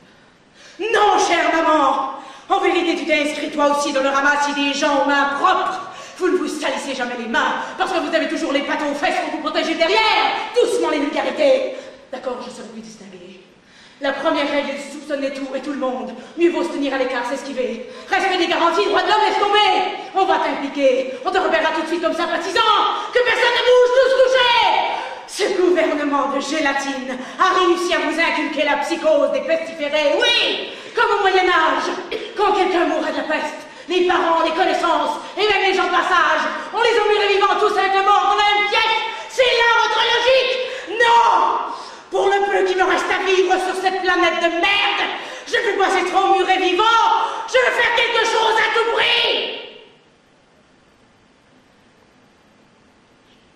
Speaker 1: Non, chère maman! En vérité, tu t'es inscrit toi aussi dans le ramassis des gens aux mains propres. Vous ne vous salissez jamais les mains, parce que vous avez toujours les pattes aux fesses pour vous protéger derrière. Doucement les vulgarités. D'accord, je serai plus distinguée. La première règle est de soupçonner tout et tout le monde. Mieux vaut se tenir à l'écart, s'esquiver. Respect des garanties, droits de l'homme, laisse tomber. On va t'impliquer. On te repérera tout de suite comme sympathisant. Que personne ne bouge, tous couchés. Ce gouvernement de gélatine a réussi à vous inculquer la psychose des pestiférés. Oui, comme au Moyen-Âge, quand quelqu'un mourait de la peste. Les parents, les connaissances, et même les gens de passage, on les emmurait vivants tous avec le mort dans la même pièce. C'est là votre logique? Non! Pour le peu qu'il me reste à vivre sur cette planète de merde, je ne veux pas être emmuré vivant, je veux faire quelque chose à tout prix!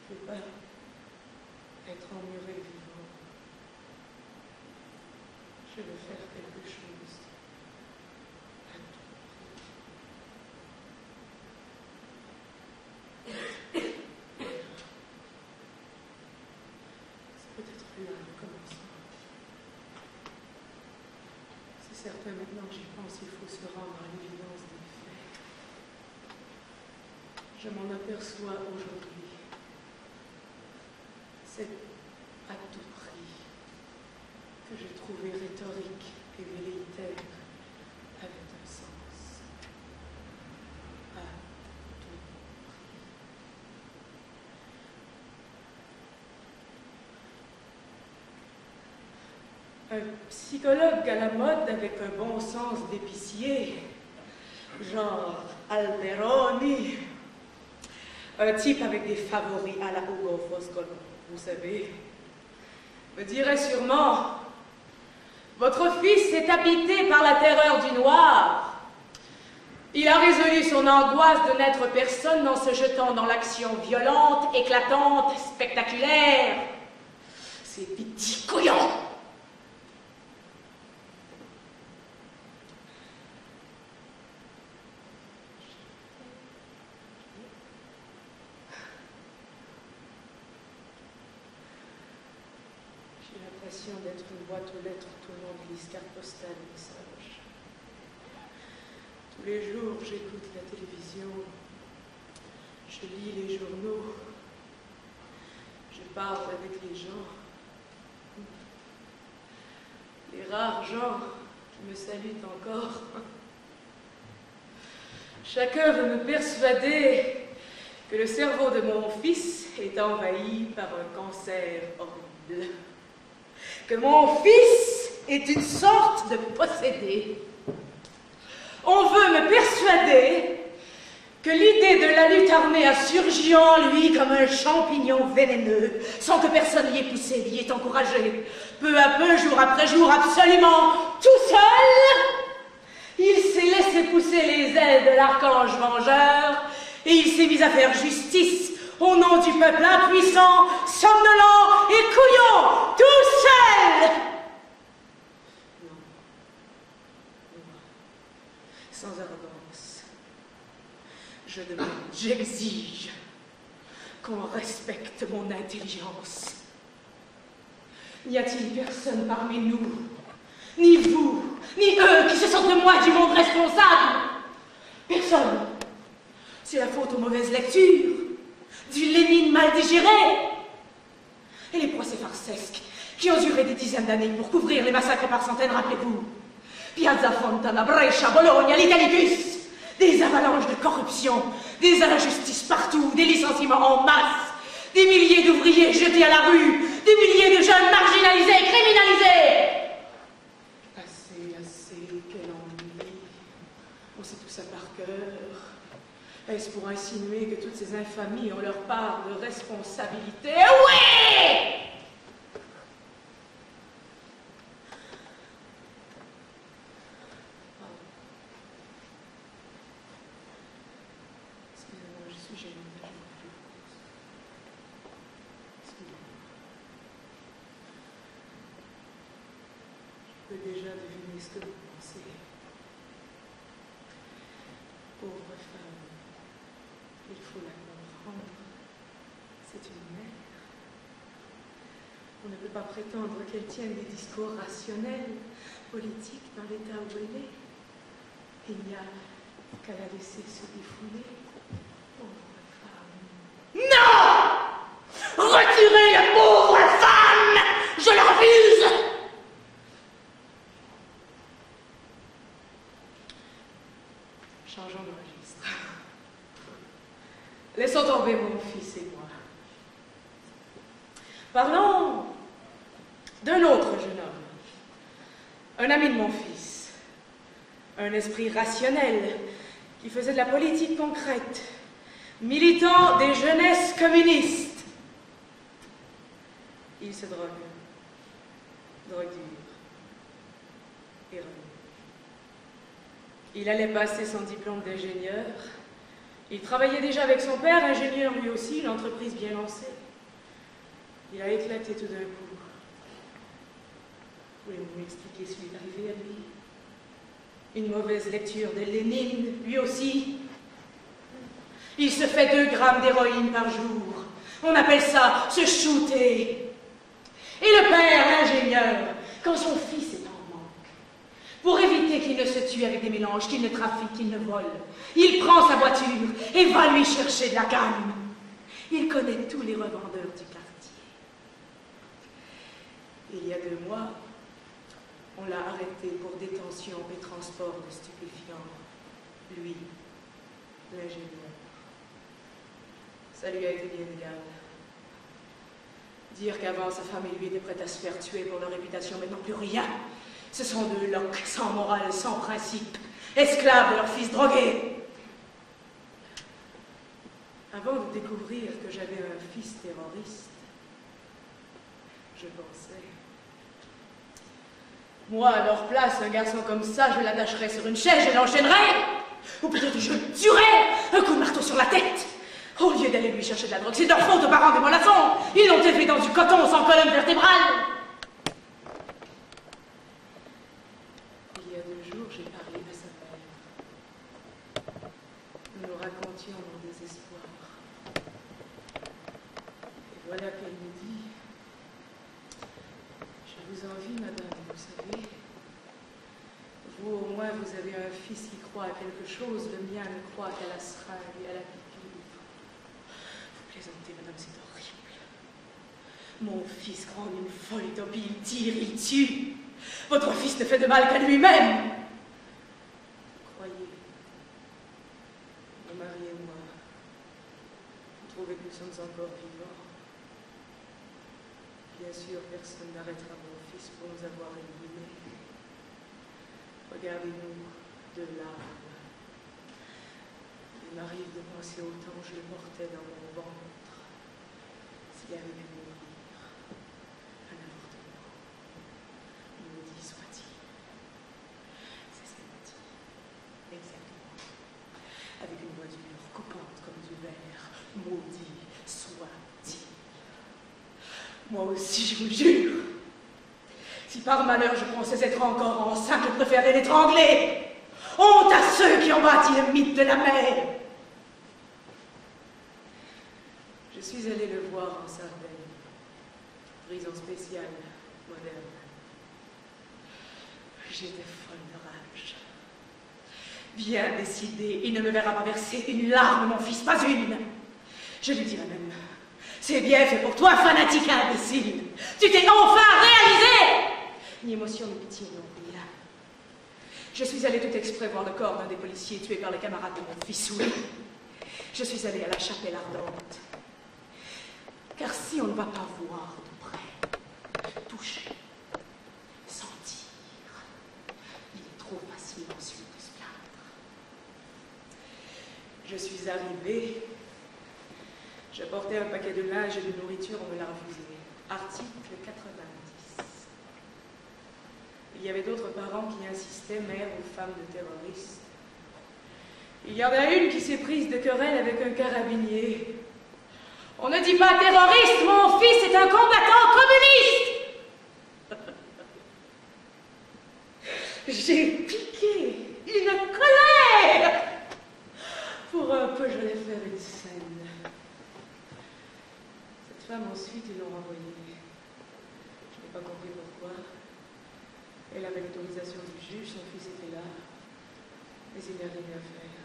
Speaker 1: Je ne veux pas être emmuré vivant. Je veux faire quelque chose à tout prix. Peut-être plus là, le commencement. C'est certain, maintenant que j'y pense, il faut se rendre à l'évidence des faits. Je m'en aperçois aujourd'hui. C'est à tout prix que j'ai trouvé rhétorique et velléitaire avait un sens. À tout prix. Un psychologue à la mode avec un bon sens d'épicier, genre Alberoni, un type avec des favoris à la Ugo Foscolo, vous savez, me dirait sûrement « Votre fils est habité par la terreur du noir. Il a résolu son angoisse de n'être personne en se jetant dans l'action violente, éclatante, spectaculaire. Ces petits couillons !» D'être une boîte aux lettres tournant des cartes postales et messages. Tous les jours, j'écoute la télévision, je lis les journaux, je parle avec les gens, les rares gens qui me saluent encore. Chacun veut me persuader que le cerveau de mon fils est envahi par un cancer horrible. Que mon fils est une sorte de possédé. On veut me persuader que l'idée de la lutte armée a surgi en lui comme un champignon vénéneux, sans que personne n'y ait poussé, n'y ait encouragé. Peu à peu, jour après jour, absolument tout seul, il s'est laissé pousser les ailes de l'archange vengeur et il s'est mis à faire justice au nom du peuple impuissant, somnolent et couillon, tout seul. Non, sans arrogance, je demande, j'exige qu'on respecte mon intelligence. N'y a-t-il personne parmi nous, ni vous, ni eux, qui se sentent de moi et du monde responsable? Personne. C'est la faute aux mauvaises lectures, du Lénine mal digéré, et les procès farcesques qui ont duré des dizaines d'années pour couvrir les massacres par centaines, rappelez-vous. Piazza Fontana, Brescia, Bologna, l'Italicus, des avalanches de corruption, des injustices partout, des licenciements en masse, des milliers d'ouvriers jetés à la rue, des milliers de jeunes marginalisés, criminalisés. Assez, quel ennui. On sait tout ça par cœur. Est-ce pour insinuer que toutes ces infamies ont leur part de responsabilité? Oui! Excusez-moi, je suis gênée. Excusez-moi. Je peux déjà deviner ce que vous pensez. Pauvre femme. Il faut la comprendre. C'est une mère. On ne peut pas prétendre qu'elle tienne des discours rationnels, politiques, dans l'état où elle est. Il n'y a qu'à la laisser se défouler. Pauvre femme. Non! Retirez la pauvre femme! Je la refuse! Changeons de registre. Laissons tomber mon fils et moi. Parlons d'un autre jeune homme, un ami de mon fils, un esprit rationnel qui faisait de la politique concrète, militant des jeunesses communistes. Il se drogue dure, héroïne. Il allait passer son diplôme d'ingénieur. Il travaillait déjà avec son père, ingénieur lui aussi, une entreprise bien lancée. Il a éclaté tout d'un coup. Pouvez-vous m'expliquer ce qui est arrivé à lui? Une mauvaise lecture de Lénine, lui aussi. Il se fait 2 grammes d'héroïne par jour. On appelle ça se shooter. Et le père, l'ingénieur, quand son fils est en manque, pour éviter qu'il ne se tue avec des mélanges, qu'il ne trafique, qu'il ne vole, il prend sa voiture et va lui chercher de la gamme. Il connaît tous les revendeurs du quartier. Il y a 2 mois, on l'a arrêté pour détention et transport de stupéfiants. Lui, l'ingénieur. Ça lui a été bien égal. Dire qu'avant sa femme et lui étaient prêtes à se faire tuer pour leur réputation, maintenant plus rien. Ce sont 2 loques, sans morale, sans principe, esclaves de leur fils drogué. Avant de découvrir que j'avais un fils terroriste, je pensais... Moi, à leur place, un garçon comme ça, je l'attacherais sur une chaise, je l'enchaînerais. Ou peut-être je le tuerais, un coup de marteau sur la tête. Au lieu d'aller lui chercher de la drogue, c'est leur faute aux parents des mollassons. Ils l'ont élevé dans du coton sans colonne vertébrale. Il y a 2 jours, j'ai parlé de sa mère. Nous nous racontions mon désespoir. Et voilà qu'elle me dit: je vous envie, madame, vous savez. Vous, au moins, vous avez un fils qui croit à quelque chose. Le mien ne croit qu'à la seringue et à la piqûre. Vous plaisantez, madame, c'est horrible. Mon fils croit en une folle utopie. Il tire, il tue. Votre fils ne fait de mal qu'à lui-même. Croyez, mon mari et moi, vous trouvez que nous sommes encore vivants? Bien sûr, personne n'arrêtera mon fils pour nous avoir éliminés. Regardez-nous de là. Il m'arrive de penser au temps où je le portais dans mon ventre. S'il avait pu mourir, un avortement. Maudit soit-il. C'est ce qu'elle m'a dit. Exactement. Avec une voix dure, coupante comme du verre. Maudit soit-il. Moi aussi, je vous jure. Si par malheur je pensais être encore enceinte, je préférais l'étrangler. Honte à ceux qui ont bâti le mythe de la mer. Je suis allée le voir en Sardaigne, prison spéciale, moderne. J'étais folle de rage. Bien décidé, il ne me verra pas verser une larme, mon fils, pas une. Je lui dirai même, c'est bien fait pour toi, fanatique imbécile. Tu t'es enfin réalisé. Ni émotion, ni pitié, non, rien. Je suis allée tout exprès voir le corps d'un des policiers tué par les camarades de mon fils, oui. Je suis allée à la chapelle ardente. Car si on ne va pas voir de près, toucher, sentir, il est trop facile ensuite de se plaindre. Je suis arrivée, j'apportais un paquet de linge et de nourriture, on me l'a refusé. Article 90. Il y avait d'autres parents qui insistaient, mères ou femmes de terroristes. Il y en a une qui s'est prise de querelle avec un carabinier. On ne dit pas terroriste, mon fils est un combattant communiste. J'ai piqué une colère. Pour un peu, je vais faire une scène. Cette femme, ensuite, ils l'ont renvoyée. Je n'ai pas compris pourquoi. Elle avait l'autorisation du juge, son fils était là. Mais il n'y a rien à faire.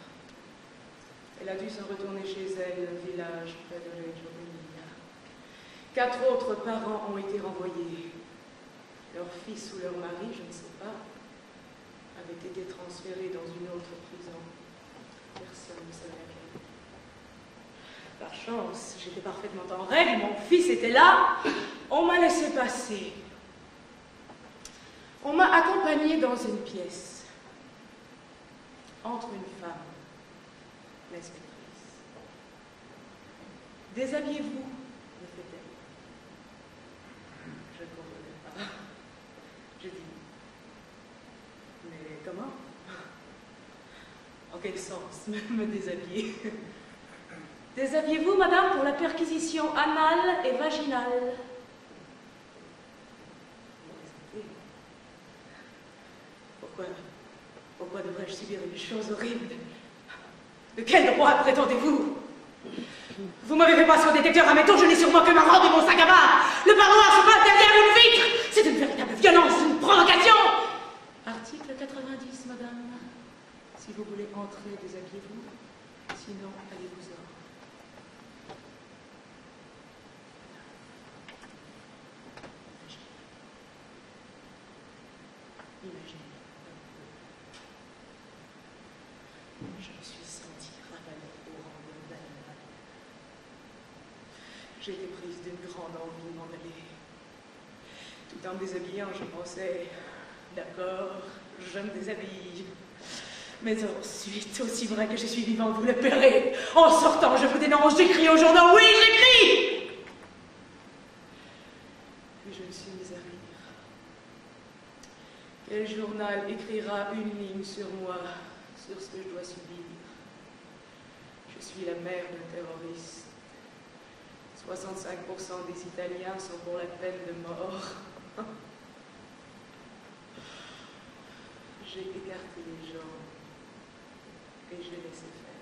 Speaker 1: Elle a dû s'en retourner chez elle, un village près de Reggio Emilia. 4 autres parents ont été renvoyés. Leur fils ou leur mari, je ne sais pas, avait été transféré dans une autre prison. Personne ne savait laquelle. Par chance, j'étais parfaitement en règle, mon fils était là. On m'a laissé passer. On m'a accompagnée dans une pièce. Entre une femme, l'inspectrice. Déshabillez-vous, me fait-elle. Je ne comprenais pas. Je dis, mais comment? En quel sens me déshabiller? Déshabillez-vous, madame, pour la perquisition anale et vaginale. Pourquoi devrais-je subir une chose horrible? De quel droit prétendez-vous? Vous m'avez fait passer au détecteur à métaux, je n'ai sur moi que ma robe et mon sac à main. Le parloir se passe derrière une vitre. C'est une véritable violence, une provocation. Article 90, madame. Si vous voulez entrer, déshabillez-vous. Sinon, allez-vous-en. Imaginez. Je me suis sentie ravalée au rang de d'animal. J'ai été prise d'une grande envie de m'en aller. Tout en me déshabillant, je pensais, d'accord, je me déshabille. Mais ensuite, aussi vrai que je suis vivant, vous le paierez. En sortant, je vous dénonce, j'écris aux journaux, oui, j'écris! Puis je me suis mise à rire. Quel journal écrira une ligne sur moi, sur ce que je dois subir? Je suis la mère d'un terroriste. 65% des Italiens sont pour la peine de mort. J'ai écarté les gens et je les laissé faire.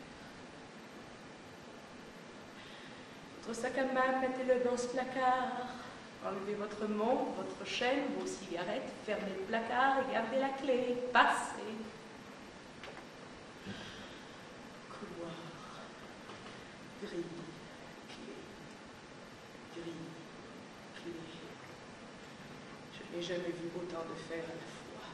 Speaker 1: Votre sac à main, mettez-le dans ce placard. Enlevez votre montre, votre chaîne, vos cigarettes, fermez le placard et gardez la clé. Passez. Couloir. Grille. Clé. Grille. Clé. Je n'ai jamais vu autant de fer à la fois.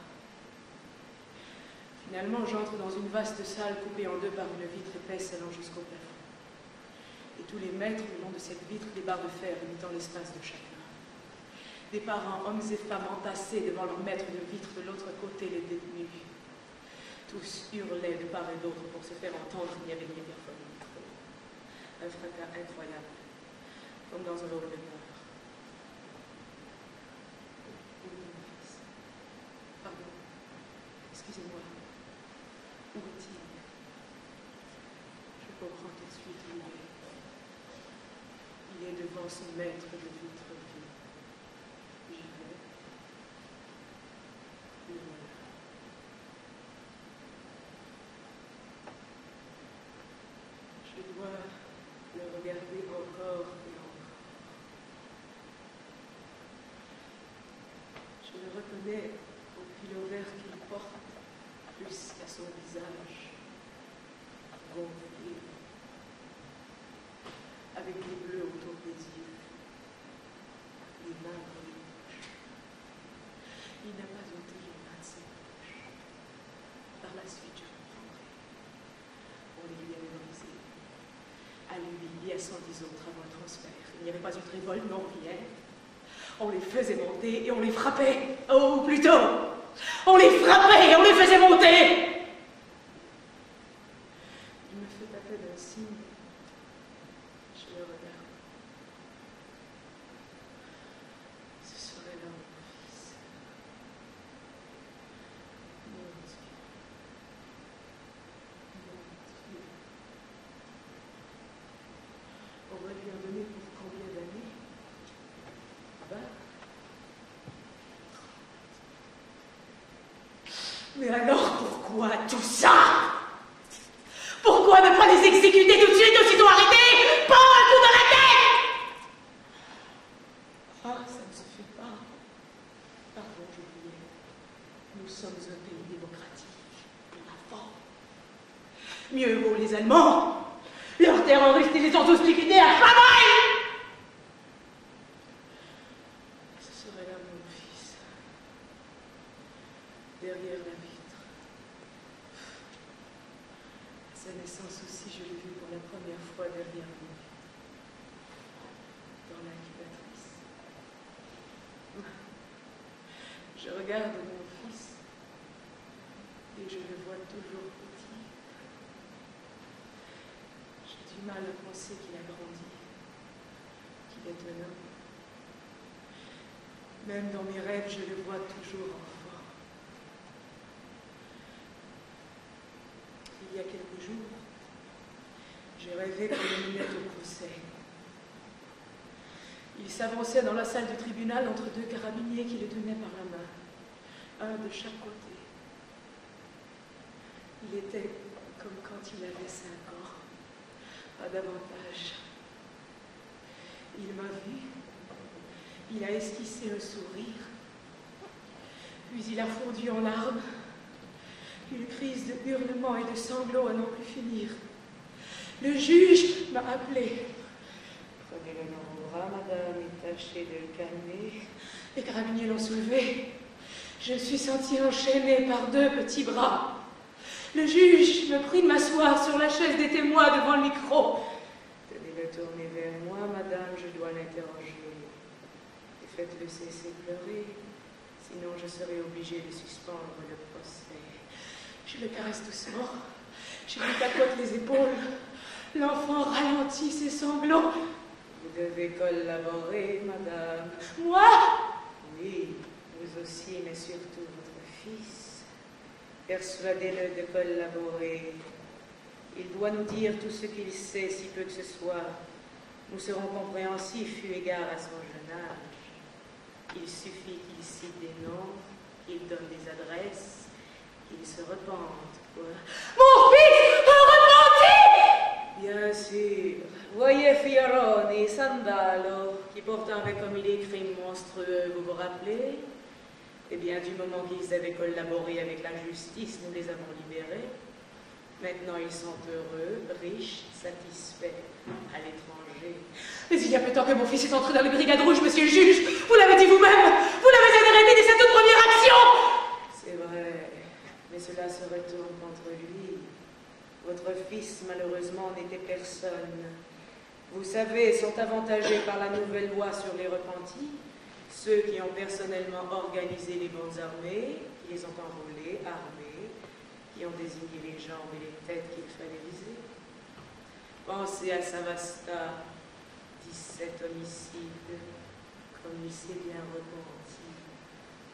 Speaker 1: Finalement, j'entre dans une vaste salle coupée en deux par une vitre épaisse allant jusqu'au plafond. Et tous les mètres le long de cette vitre, des barres de fer limitant l'espace de chacun. Des parents, hommes et femmes entassés devant leur maître de vitre, de l'autre côté les détenus. Tous hurlaient de part et d'autre pour se faire entendre, il n'y avait ni mégaphone ni micro. Un fracas incroyable, comme dans un hall de mort. Pardon, excusez-moi. Où est-il? Je comprends tout de suite où il est. Il est devant son maître de vitre vide. J'y vais. Le voilà. Je dois le regarder encore et encore. Je le reconnais au pull vert qu'il porte, plus qu'à son visage gonflé, avec les bleus autour des yeux, les mains dans les poches. Il n'a pas ôté les mains de ses poches. Par la suite, je comprendrai. On les lui avait brisées. À lui et à 110 autres avant le transfert. Il n'y avait pas eu de révolte, non, rien. On les faisait monter et on les frappait. Oh, plutôt, on les frappait et on les faisait monter. Il me fait à peine un signe. Je le regarde. Ce serait là mon fils. Mon Dieu. Mon Dieu. On va lui en donner pour combien d'années? Mais alors pourquoi tout ça? Pourquoi ne pas les exécuter tout de suite, aussitôt arrêtés? Pas un coup dans la tête! Ah, ça ne se fait pas. Pardon, j'oubliais. Nous sommes un pays démocratique. On a fort. Mieux vaut les Allemands. Leurs terroristes, ils les ont tous liquidés à travail! Ce serait là mon fils. Derrière la vitre. À sa naissance aussi, je l'ai vu pour la première fois derrière lui. Dans l'incubatrice. Je regarde mon fils et je le vois toujours petit. J'ai du mal à penser qu'il a grandi, qu'il est un homme. Même dans mes rêves, je le vois toujours enfant. Il y a quelques jours, j'ai rêvé qu'on le menait au procès. Il s'avançait dans la salle du tribunal entre deux carabiniers qui le tenaient par la main, un de chaque côté. Il était comme quand il avait 5 ans, pas davantage. Il m'a vu, il a esquissé un sourire, puis il a fondu en larmes. Une crise de hurlements et de sanglots à n'en plus finir. Le juge m'a appelé.
Speaker 4: Prenez-le dans vos bras, madame, et tâchez de le calmer.
Speaker 1: Les carabiniers l'ont soulevé. Je me suis sentie enchaînée par 2 petits bras. Le juge me prie de m'asseoir sur la chaise des témoins devant le micro.
Speaker 4: Tenez-le tourner vers moi, madame, je dois l'interroger. Et faites-le cesser de pleurer, sinon je serai obligée de suspendre le procès.
Speaker 1: Je le caresse doucement. Je lui tapote les épaules. L'enfant ralentit ses sanglots.
Speaker 4: Vous devez collaborer, madame.
Speaker 1: Moi?
Speaker 4: Oui, vous aussi, mais surtout votre fils. Persuadez-le de collaborer. Il doit nous dire tout ce qu'il sait, si peu que ce soit. Nous serons compréhensifs eu égard à son jeune âge. Il suffit qu'il cite des noms, qu'il donne des adresses, qu'il se repente, quoi.
Speaker 1: Mon fils repenti!
Speaker 4: Bien sûr. Voyez Fioroni, Sandalo, qui pourtant avait commis des crimes monstrueux, vous vous rappelez? Eh bien, du moment qu'ils avaient collaboré avec la justice, nous les avons libérés. Maintenant, ils sont heureux, riches, satisfaits, à l'étranger.
Speaker 1: Mais il y a peu de temps que mon fils est entré dans les brigades rouges, monsieur le juge. Vous l'avez dit vous-même. Vous l'avez arrêté dès sa toute première action.
Speaker 4: C'est vrai, mais cela se retourne contre lui. Votre fils, malheureusement, n'était personne. Vous savez, sont avantagés par la nouvelle loi sur les repentis. ceux qui ont personnellement organisé les bandes armées, qui les ont enrôlés, armés, qui ont désigné les jambes et les têtes qu'il fallait viser. Pensez à Savasta, 17 homicides, comme il s'est bien repenti.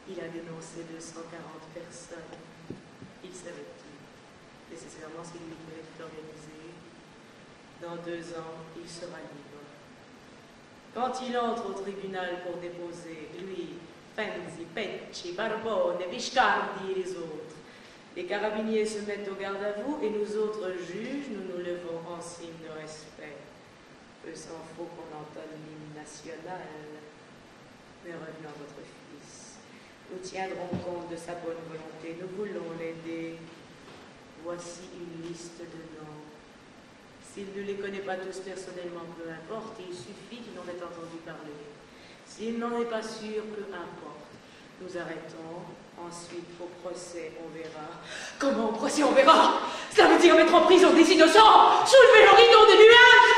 Speaker 4: Il a dénoncé 240 personnes. Il savait tout. Nécessairement, c'est lui qui avait tout organisé. Dans 2 ans, il sera libre. Quand il entre au tribunal pour déposer, lui, Fenzi, Pecci, Barbone, Viscardi et les autres, les carabiniers se mettent au garde à vous et nous autres juges, nous nous levons en signe de respect. Peu s'en faut qu'on entonne l'hymne national. Mais revenons à votre fils. Nous tiendrons compte de sa bonne volonté. Nous voulons l'aider. Voici une liste de noms. S'il ne les connaît pas tous personnellement, peu importe, il suffit qu'il en ait entendu parler. S'il n'en est pas sûr, peu importe. Nous arrêtons. Ensuite, au procès, on verra.
Speaker 1: Comment au procès, on verra? Cela veut dire mettre en prison des innocents, soulever le rideau des nuages.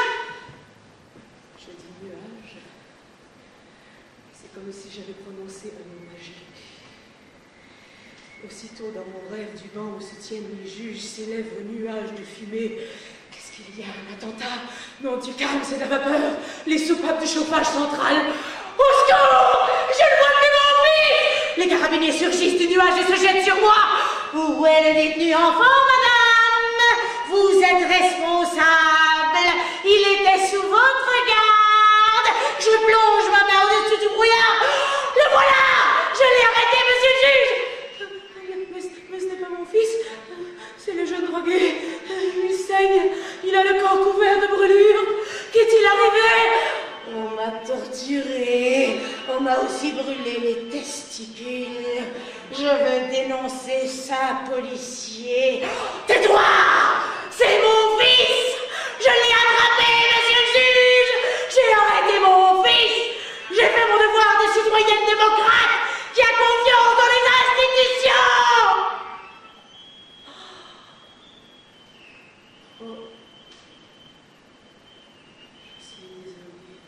Speaker 3: Je dis nuages. C'est comme si j'avais prononcé un mot magique. Aussitôt dans mon rêve du banc où se tiennent les juges s'élève un nuage de fumée. Qu'est-ce qu'il y a? Un attentat?
Speaker 1: Non, tu calmes, c'est de la vapeur. Les soupapes du chauffage central. Au secours! Je ne vois plus mon fils! Les carabiniers surgissent du nuage et se jettent sur moi. Où est le détenu enfant, madame? Vous êtes responsable. Il était sous votre garde. Je plonge ma main au-dessus du brouillard. Le voilà! Je l'ai arrêté, monsieur le juge! Mais ce n'est pas mon fils. C'est le jeune drogué. Il saigne. Il a le corps couvert de brûlures. Qu'est-il arrivé? On m'a torturé. On m'a aussi brûlé les testicules. Je veux dénoncer ça, policier. Tais-toi! C'est mon fils! Je l'ai attrapé, monsieur le juge! J'ai arrêté mon fils! J'ai fait mon devoir de citoyenne démocrate qui a confiance dans les institutions!
Speaker 3: Oh. Je suis désolée.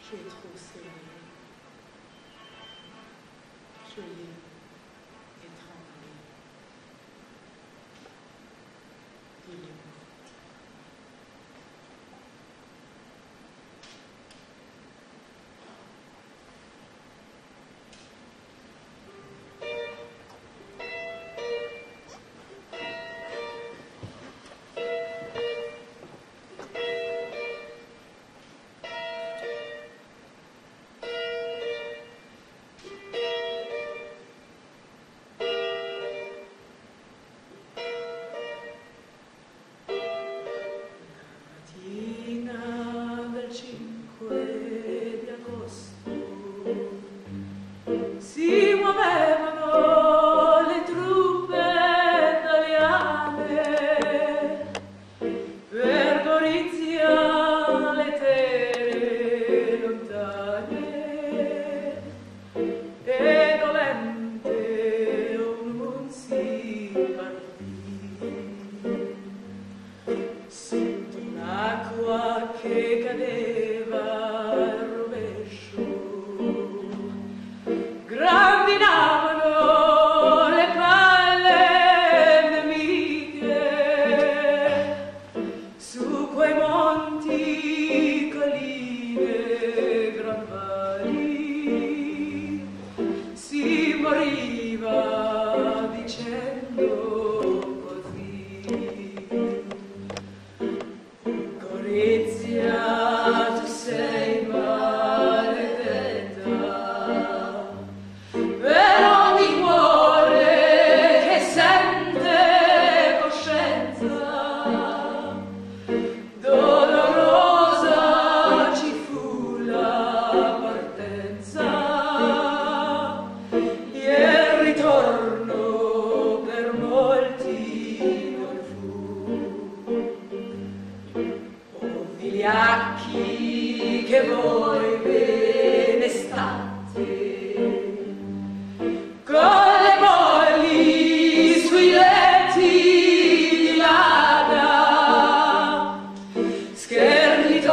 Speaker 3: J'ai trop serré. Je l'ai étranglé. Il est mort.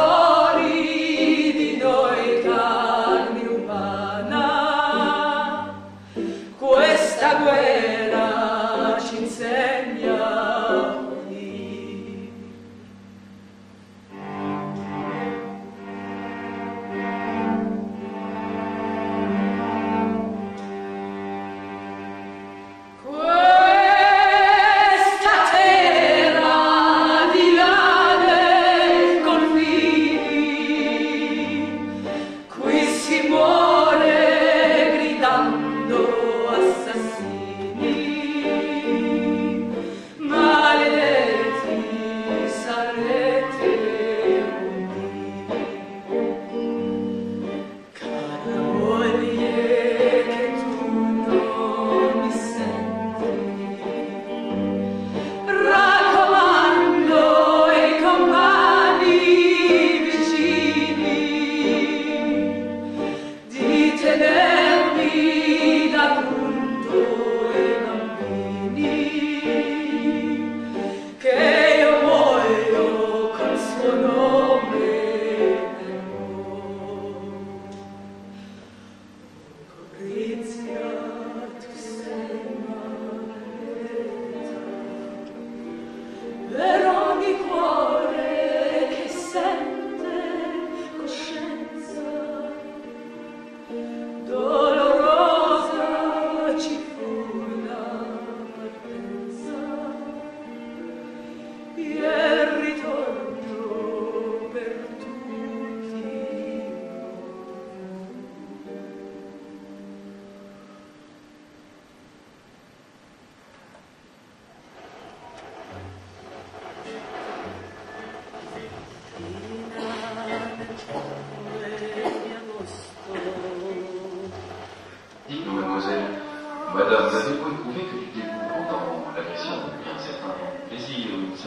Speaker 2: Schernitori di noi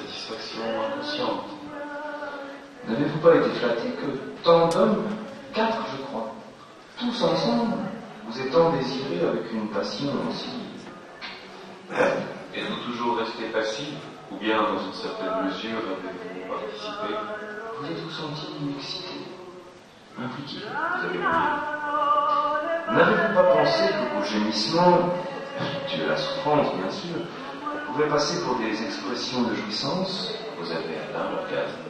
Speaker 5: satisfaction inconsciente. N'avez-vous pas été flatté que tant d'hommes, 4 je crois, tous ensemble, vous étant désirés avec une passion aussi?
Speaker 6: Êtes-vous toujours resté passif, ou bien dans une certaine mesure avez-vous participé?
Speaker 5: Vous êtes-vous senti excité, impliqué, vous avez dit. N'avez-vous pas pensé que vos gémissements, tu la souffrance bien sûr, pouvaient passer pour des expressions de jouissance? Vous avez atteint l'orgasme?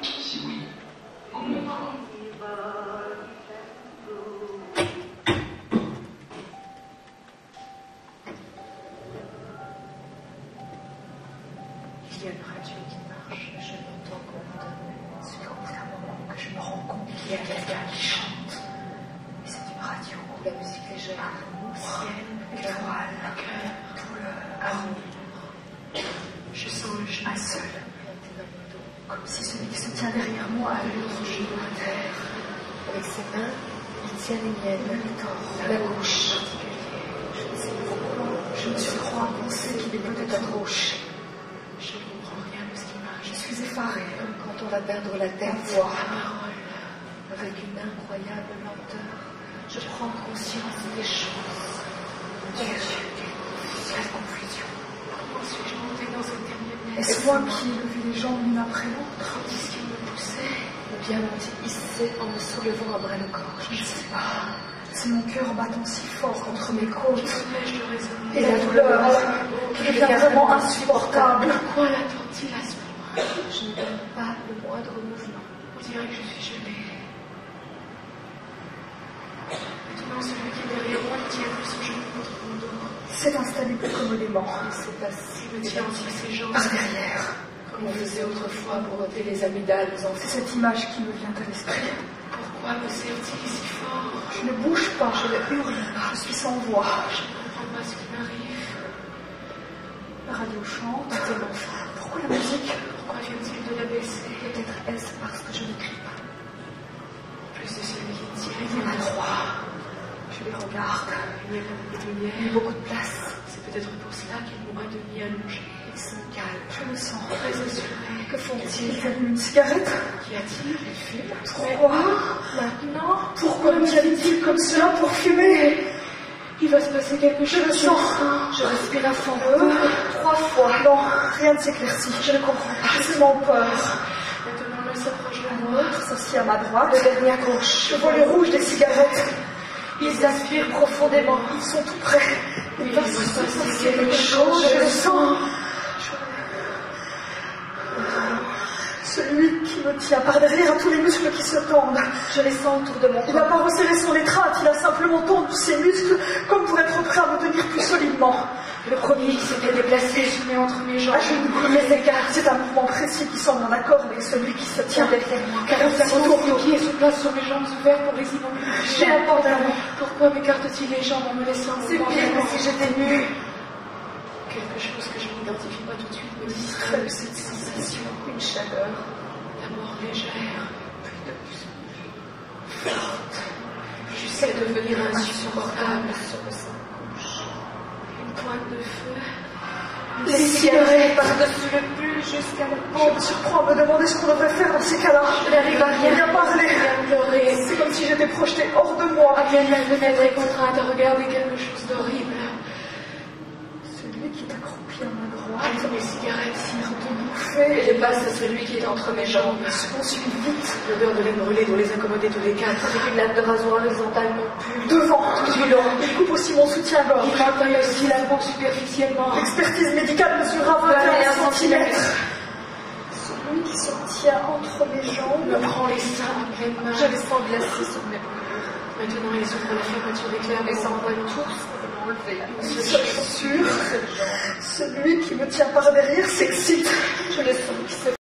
Speaker 5: Si oui, combien de fois?
Speaker 2: Il y a une radio qui marche, je l'entends commandement. C'est au bout d'un moment que je me rends compte qu'il y a quelqu'un qui chante. Et c'est une radio où la musique légère, l'amour, l'étoile, douleur, amour. Je sens le genou seul, monter dans mon dos, comme si celui qui se tient derrière moi avait l'autre genou à terre. Avec ses mains, il tient les miennes, la gauche. Je ne sais pourquoi, je me suis crois penser qu'il est peut-être à gauche. Je ne comprends rien de ce qui m'arrive. Je suis effarée, comme quand on va perdre la tête. La parole, avec une incroyable lenteur, je prends conscience des choses. Dieu, quelle confusion. Comment suis-je montée dans cette dernière? Est-ce moi qui ai levé les jambes l'une après l'autre, tandis qu'il me poussait, ou bien m'ont-ils hissé en me soulevant à bras le corps? Je ne sais pas. C'est mon cœur battant si fort contre mes côtes. Et la douleur qui devient vraiment insupportable. Pourquoi l'attend-il à ce moment? Je ne donne pas le moindre mouvement. On dirait que je suis gelée. Maintenant, celui qui est derrière moi, il tient plus son genou contre mon dos. S'est installé plus commodément. Il s'est passé. Il me tient entre ses jambes. Par derrière. Comme on faisait autrefois pour ôter les amygdales aux enfants. C'est cette image qui me vient à l'esprit. Pourquoi me serre-t-il si fort? Je ne bouge pas, je ne hurle pas, je suis sans voix. Je ne comprends pas ce qui m'arrive. La radio chante. Tellement fort. Pourquoi la musique? Pourquoi vient-il de la baisser? Peut-être est-ce parce que je ne crie pas. Plus de celui qui tient, il y en a 3. Je les regarde. Il y a beaucoup de lumière. Il y a beaucoup de place. C'est peut-être pour cela qu'ils m'ont à demi allongé. Ils sont calmes. Je le sens. Très assurés. Que font-ils? Ils allument une cigarette. Qu'y a-t-il? Ils fument. Pourquoi? Maintenant? Pourquoi me tiennent-ils comme cela pour fumer? Il va se passer quelque chose. Je le sens. Je respire à fond. 3 fois. Non, rien ne s'éclaircit. Je ne comprends pas. J'ai seulement peur. Maintenant, l'un s'approche de moi. S'assied à ma droite. Le dernier à gauche. Je vois le rouge des cigarettes. Ils aspirent profondément. Ils sont tout près. Il va se passer quelque chose. Je le sens. Celui qui me tient par derrière a tous les muscles qui se tendent. Je les sens autour de mon corps. Il n'a pas resserré son étreinte, il a simplement tendu ses muscles comme pour être prêt à me tenir plus solidement. Le premier qui s'était déplacé, je mets entre mes jambes. À genoux, les écarts. C'est un mouvement précis qui semble en accord avec celui qui se tient derrière moi. Car il retourne mes pieds se place sur mes jambes ouvertes pour les immobiliser. J'ai un pantalon. Pourquoi m'écarte-t-il les jambes en me laissant? C'est pire que si j'étais nue. Quelque chose que je n'identifie pas tout de suite me distrait de cette sensation, une chaleur, d'abord légère, puis de plus en plus forte, jusqu'à devenir insupportable sur le sein gauche. Une pointe de feu, les cigarettes par-dessus le pull jusqu'à la peau. Je me surprends à me demander ce qu'on devrait faire dans ces cas-là. Je n'arrive à rien parler, à pleurer. C'est comme si j'étais projetée hors de moi. À bien même être contrainte à regarder quelque chose d'horrible. Qui est accroupi à ma droite, mes cigarettes firent de bouffer et dépasse à celui qui est entre mes jambes. Se poursuit vite. L'odeur de lait brûlé doit les incommoder tous les 4. Avec une lame de rasoir horizontale mon pull. Devant, tout du long. Il coupe aussi mon soutien-gorge. Il m'entaille aussi la peau superficiellement. L'expertise médicale mesura 21 cm. Celui qui se tient entre mes jambes me prend les seins à pleine main. Je les sens glacés sur mes bras. Maintenant, il s'ouvre la fermeture d'éclair et s'envolent tous. Une seule chaussure. Celui qui me tient par derrière s'excite. Je le sens qui se